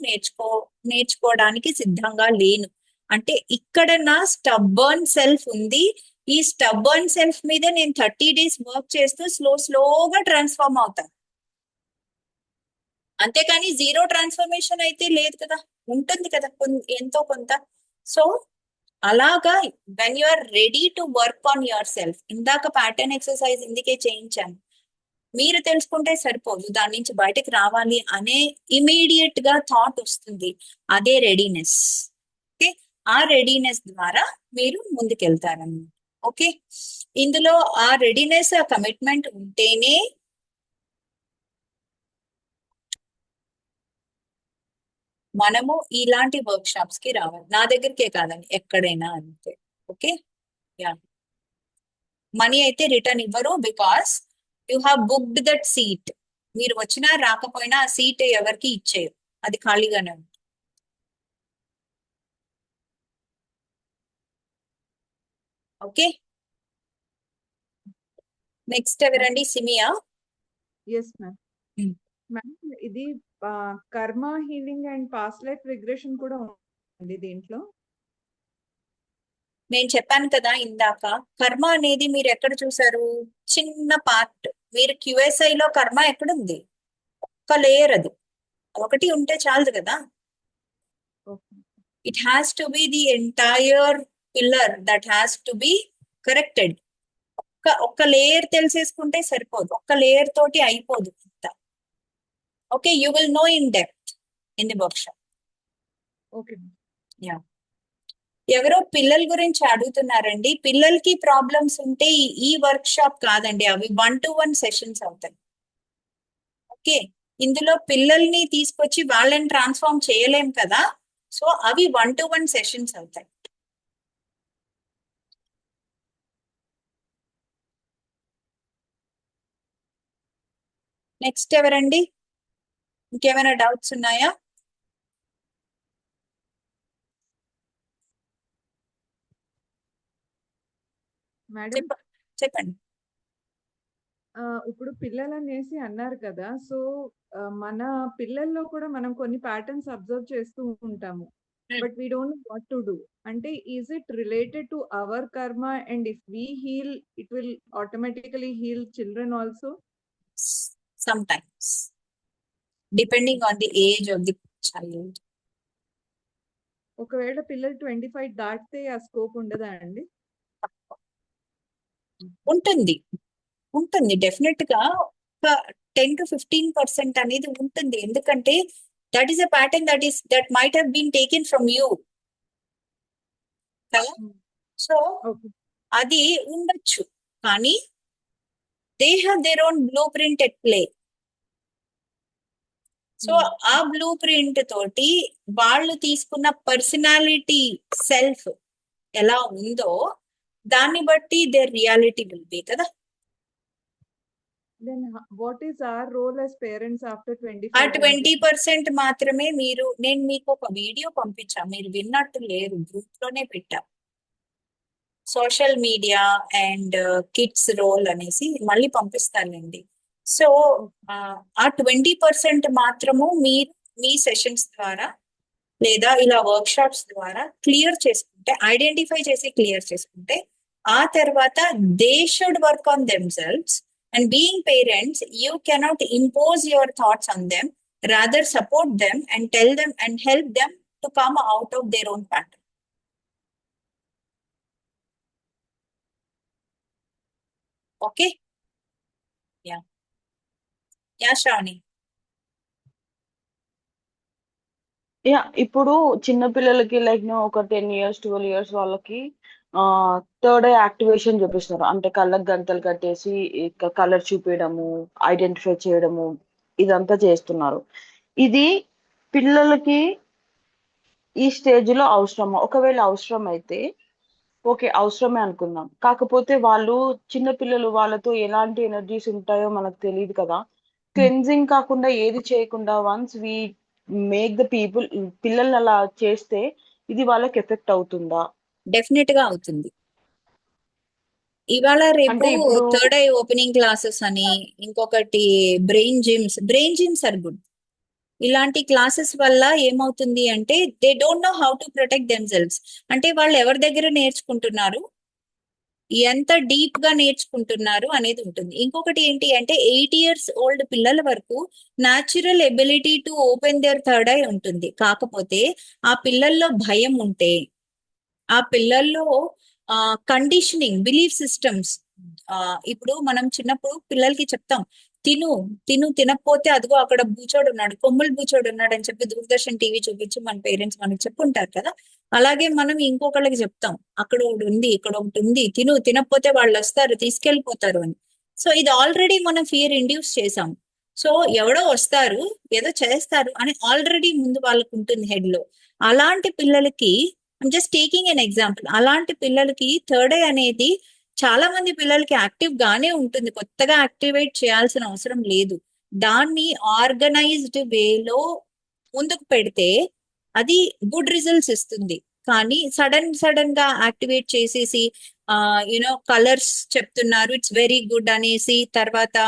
నేర్చుకోవడానికి సిద్ధంగా లేను అంటే ఇక్కడ నా స్టబ్బర్న్ సెల్ఫ్ ఉంది. ఈ స్టబ్బర్న్ సెల్ఫ్ మీద నేను 30 days వర్క్ చేస్తూ స్లోగా ట్రాన్స్ఫార్మ్ అవుతాను. అంతేకాని జీరో ట్రాన్స్ఫర్మేషన్ అయితే లేదు కదా, ఉంటుంది కదా ఎంతో కొంత. సో అలాగా when you are ready to work on yourself, ఇందాక ప్యాటర్న్ ఎక్సర్సైజ్ ఇందుకే చేయించాను. మీరు తెలుసుకుంటే సరిపోదు, దాని నుంచి బయటకు రావాలి అనే ఇమీడియట్ గా థాట్ వస్తుంది. అదే రెడీనెస్. ఓకే, ఆ రెడీనెస్ ద్వారా మీరు ముందుకెళ్తారన్నమాట. ఓకే, ఇందులో ఆ రెడీనెస్, ఆ కమిట్మెంట్ ఉంటేనే మనము ఇలాంటి వర్క్ షాప్స్ కి రావాలి. నా దగ్గరికే కాదండి, ఎక్కడైనా అంతే. Okay, yeah. మనీ అయితే రిటర్న్ ఇవ్వరు because you have booked that seat. మీరు వచ్చినా రాకపోయినా ఆ సీట్ ఎవరికి ఇచ్చేయరు, అది ఖాళీగానే ఉంది. ఓకే, నెక్స్ట్ ఎవరండి? సిమియా. Yes ma'am. మ్యామ్ ఇది కర్మ healing and past life regression కూడా ఉంది దీంట్లో. నేను చెప్పాను కదా ఇందాక, కర్మ అనేది మీరు ఎక్కడ చూసారు? చిన్న పార్ట్. మీరు QSI లో కర్మ ఎక్కడుంది? ఒక్క లేయర్, అది ఒకటి ఉంటే చాలదు కదా. It has to be the entire pillar that has to be corrected. ఒక్క లేయర్ తెలిసేసుకుంటే సరిపోదు, ఒక్క లేయర్ తోటి అయిపోదు అంత. Okay, you will know in depth in the work shop. Okay, yeah. ఎవరో పిల్లల గురించి అడుగుతున్నారండి. పిల్లలకి ప్రాబ్లమ్స్ ఉంటే ఈ వర్క్ షాప్ కాదండి, అవి 1-to-1 సెషన్స్ అవుతాయి. ఓకే, ఇందులో పిల్లల్ని తీసుకొచ్చి వాళ్ళని ట్రాన్స్ఫార్మ్ చేయలేం కదా, సో అవి 1-to-1 సెషన్స్ అవుతాయి. నెక్స్ట్ ఎవరండి? ఇంకేమైనా డౌట్స్ ఉన్నాయా? మేడం చెప్పండి. ఇప్పుడు పిల్లలు అనేసి అన్నారు కదా, సో మన పిల్లల్లో కూడా మనం కొన్ని ప్యాటర్న్స్ అబ్జర్వ్ చేస్తూ ఉంటాము. But we don't know what to do. అంటే is it related to our karma and if we heal it will automatically heal children also? Sometimes, depending on the age of the child. ఒకవేళ పిల్లలు 25 దాటితే ఆ scope ఉండదా అండి? ఉంటుంది definite గా. ఒక 10-15% అనేది ఉంటుంది. ఎందుకంటే that is a pattern that might have been taken from you కదా. సో అది ఉండొచ్చు, కానీ they have their own blueprint at play. So ఆ బ్లూ ప్రింట్ తోటి వాళ్ళు తీసుకున్న పర్సనాలిటీ సెల్ఫ్ ఎలా ఉందో దాన్ని బట్టి దేర్ రియాలిటీ విల్ బి కదా. then what is our role as parents after ఆ 25 20% మాత్రమే నేను మీకు ఒక వీడియో పంపించా, మీరు విన్నట్టు లేరు, గ్రూప్ లోనే పెట్టా. Social media and kids role అనేసి మళ్ళీ పంపిస్తానండి. సో ఆ 20% మాత్రము మీరు మీ సెషన్స్ ద్వారా లేదా ఇలా వర్క్ షాప్స్ ద్వారా క్లియర్ చేసుకుంటే, ఐడెంటిఫై చేసి క్లియర్ చేసుకుంటే, ఆ తర్వాత they should work on themselves. And being parents, you cannot impose your thoughts on them, rather support them and tell them and help them to come out of their own pattern. Okay, ya ya Shravani. Ya ఇప్పుడు చిన్న పిల్లలకి like ఒక 10 years 12 years వాళ్ళకి third eye activation చూపిస్తున్నారు. అంటే కళ్ళకు గంతలు కట్టేసి కలర్ చూపించడము, ఐడెంటిఫై చేయడము, ఇదంతా చేస్తున్నారు. ఇది పిల్లలకి ఈ స్టేజ్ లో అవసరమా? ఒకవేళ అవసరం అయితే ఓకే, అవసరమే అనుకుందాం. కాకపోతే వాళ్ళు చిన్న పిల్లలు, వాళ్ళతో ఎలాంటి ఎనర్జీస్ ఉంటాయో మనకు తెలియదు కదా. క్లెన్జింగ్ కాకుండా ఏది చేయకుండా వన్స్ వి మేక్ ద పిల్లల్ని అలా చేస్తే ఇది వాళ్ళకి ఎఫెక్ట్ అవుతుందా? డెఫినెట్ గా అవుతుంది. ఇవాళ రేపు అంటే ఇప్పుడు థర్డ్ ఐ ఓపెనింగ్ క్లాసెస్ అని, ఇంకొకటి బ్రెయిన్ జిమ్స్ ఆర్ గుడ్. ఇలాంటి క్లాసెస్ వల్ల ఏమవుతుంది అంటే they don't know how to protect themselves. అంటే వాళ్ళు ఎవరి దగ్గర నేర్చుకుంటున్నారు, ఎంత డీప్ గా నేర్చుకుంటున్నారు అనేది ఉంటుంది. ఇంకొకటి ఏంటి అంటే 8 years ఓల్డ్ పిల్లల వరకు natural ability to open there third I ఉంటుంది. కాకపోతే ఆ పిల్లల్లో భయం ఉంటే, ఆ పిల్లల్లో కండిషనింగ్ బిలీఫ్ సిస్టమ్స్, ఇప్పుడు మనం చిన్నప్పుడు పిల్లలకి చెప్తాం, తినకపోతే అదిగో అక్కడ బూచోడు ఉన్నాడు, కొమ్ములు బూచోడు ఉన్నాడు అని చెప్పి దూరదర్శన్ టీవీ చూపించి మన పేరెంట్స్ మనకి చెప్పుంటారు కదా. అలాగే మనం ఇంకొకళ్ళకి చెప్తాం, అక్కడ ఒకటి ఉంది, ఇక్కడ ఒకటి ఉంది, తినకపోతే వాళ్ళు వస్తారు తీసుకెళ్ళిపోతారు అని. సో ఇది ఆల్రెడీ మనం ఫియర్ ఇండ్యూస్ చేసాం. సో ఎవడో వస్తారు, ఏదో చేస్తారు అని ఆల్రెడీ ముందు వాళ్ళకు ఉంటుంది హెడ్ లో. అలాంటి పిల్లలకి జస్ట్ టేకింగ్ ఎన్ ఎగ్జాంపుల్, అలాంటి పిల్లలకి థర్డ్ ఐ అనేది చాలా మంది పిల్లలకి యాక్టివ్ గానే ఉంటుంది, కొత్తగా యాక్టివేట్ చేయాల్సిన అవసరం లేదు. దాన్ని ఆర్గనైజ్డ్ వేలో ముందుకు పెడితే అది గుడ్ రిజల్ట్స్ ఇస్తుంది. కానీ సడన్ గా యాక్టివేట్ చేసేసి కలర్స్ చెప్తున్నారు, ఇట్స్ వెరీ గుడ్ అనేసి, తర్వాత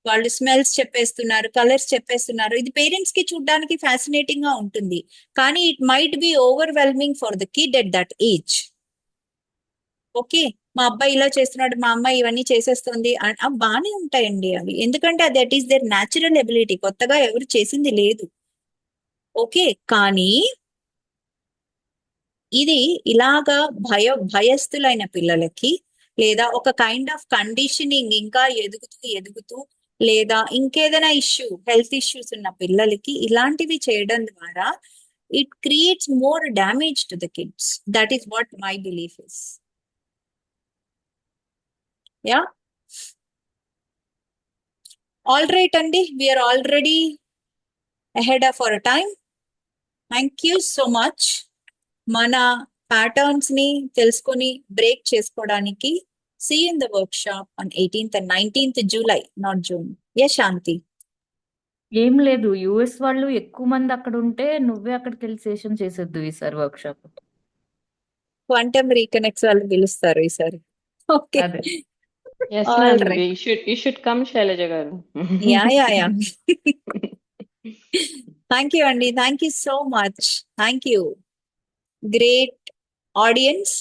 వాళ్ళు స్మెల్స్ చెప్పేస్తున్నారు, కలర్స్ చెప్పేస్తున్నారు. ఇది పేరెంట్స్ కి చూడడానికి ఫ్యాసినేటింగ్ గా ఉంటుంది, కానీ it might be overwhelming for the kid at that age. Okay, మా అబ్బాయి ఇలా చేస్తున్నాడు, మా అమ్మాయి ఇవన్నీ చేసేస్తుంది, బాగానే ఉంటాయండి అవి. ఎందుకంటే that is their natural ability, కొత్తగా ఎవరు చేసింది లేదు. ఓకే, కానీ ఇది ఇలాగా భయస్థులైన పిల్లలకి, లేదా ఒక కైండ్ ఆఫ్ కండిషనింగ్ ఇంకా ఎదుగుతూ లేదా ఇంకేదైనా హెల్త్ ఇష్యూస్ ఉన్న పిల్లలకి ఇలాంటివి చేయడం ద్వారా it creates more damage to the kids. That is what my belief is. Yeah, all right అండి, we're already ahead of our time. Thank you so much. మన ప్యాటర్న్స్ ని తెలుసుకొని బ్రేక్ చేసుకోవడానికి see you in the workshop on 18th and 19th July, not June. Yes, Shanti. ఏం లేదు, US వాళ్ళు ఎక్కువ మంది అక్కడ ఉంటే నువ్వే అక్కడికి వెళ్ళి సెషన్ చేసేద్దు ఈసారి వర్క్ షాప్. క్వాంటమ్ రీకనెక్ట్స్ వాళ్ళు పిలుస్తారు ఈసారి. ఓకే, అదే. Yes, all ma'am. Right. You should come, Shailaja garu. Yeah thank you అండి, thank you so much. Thank you, great audience.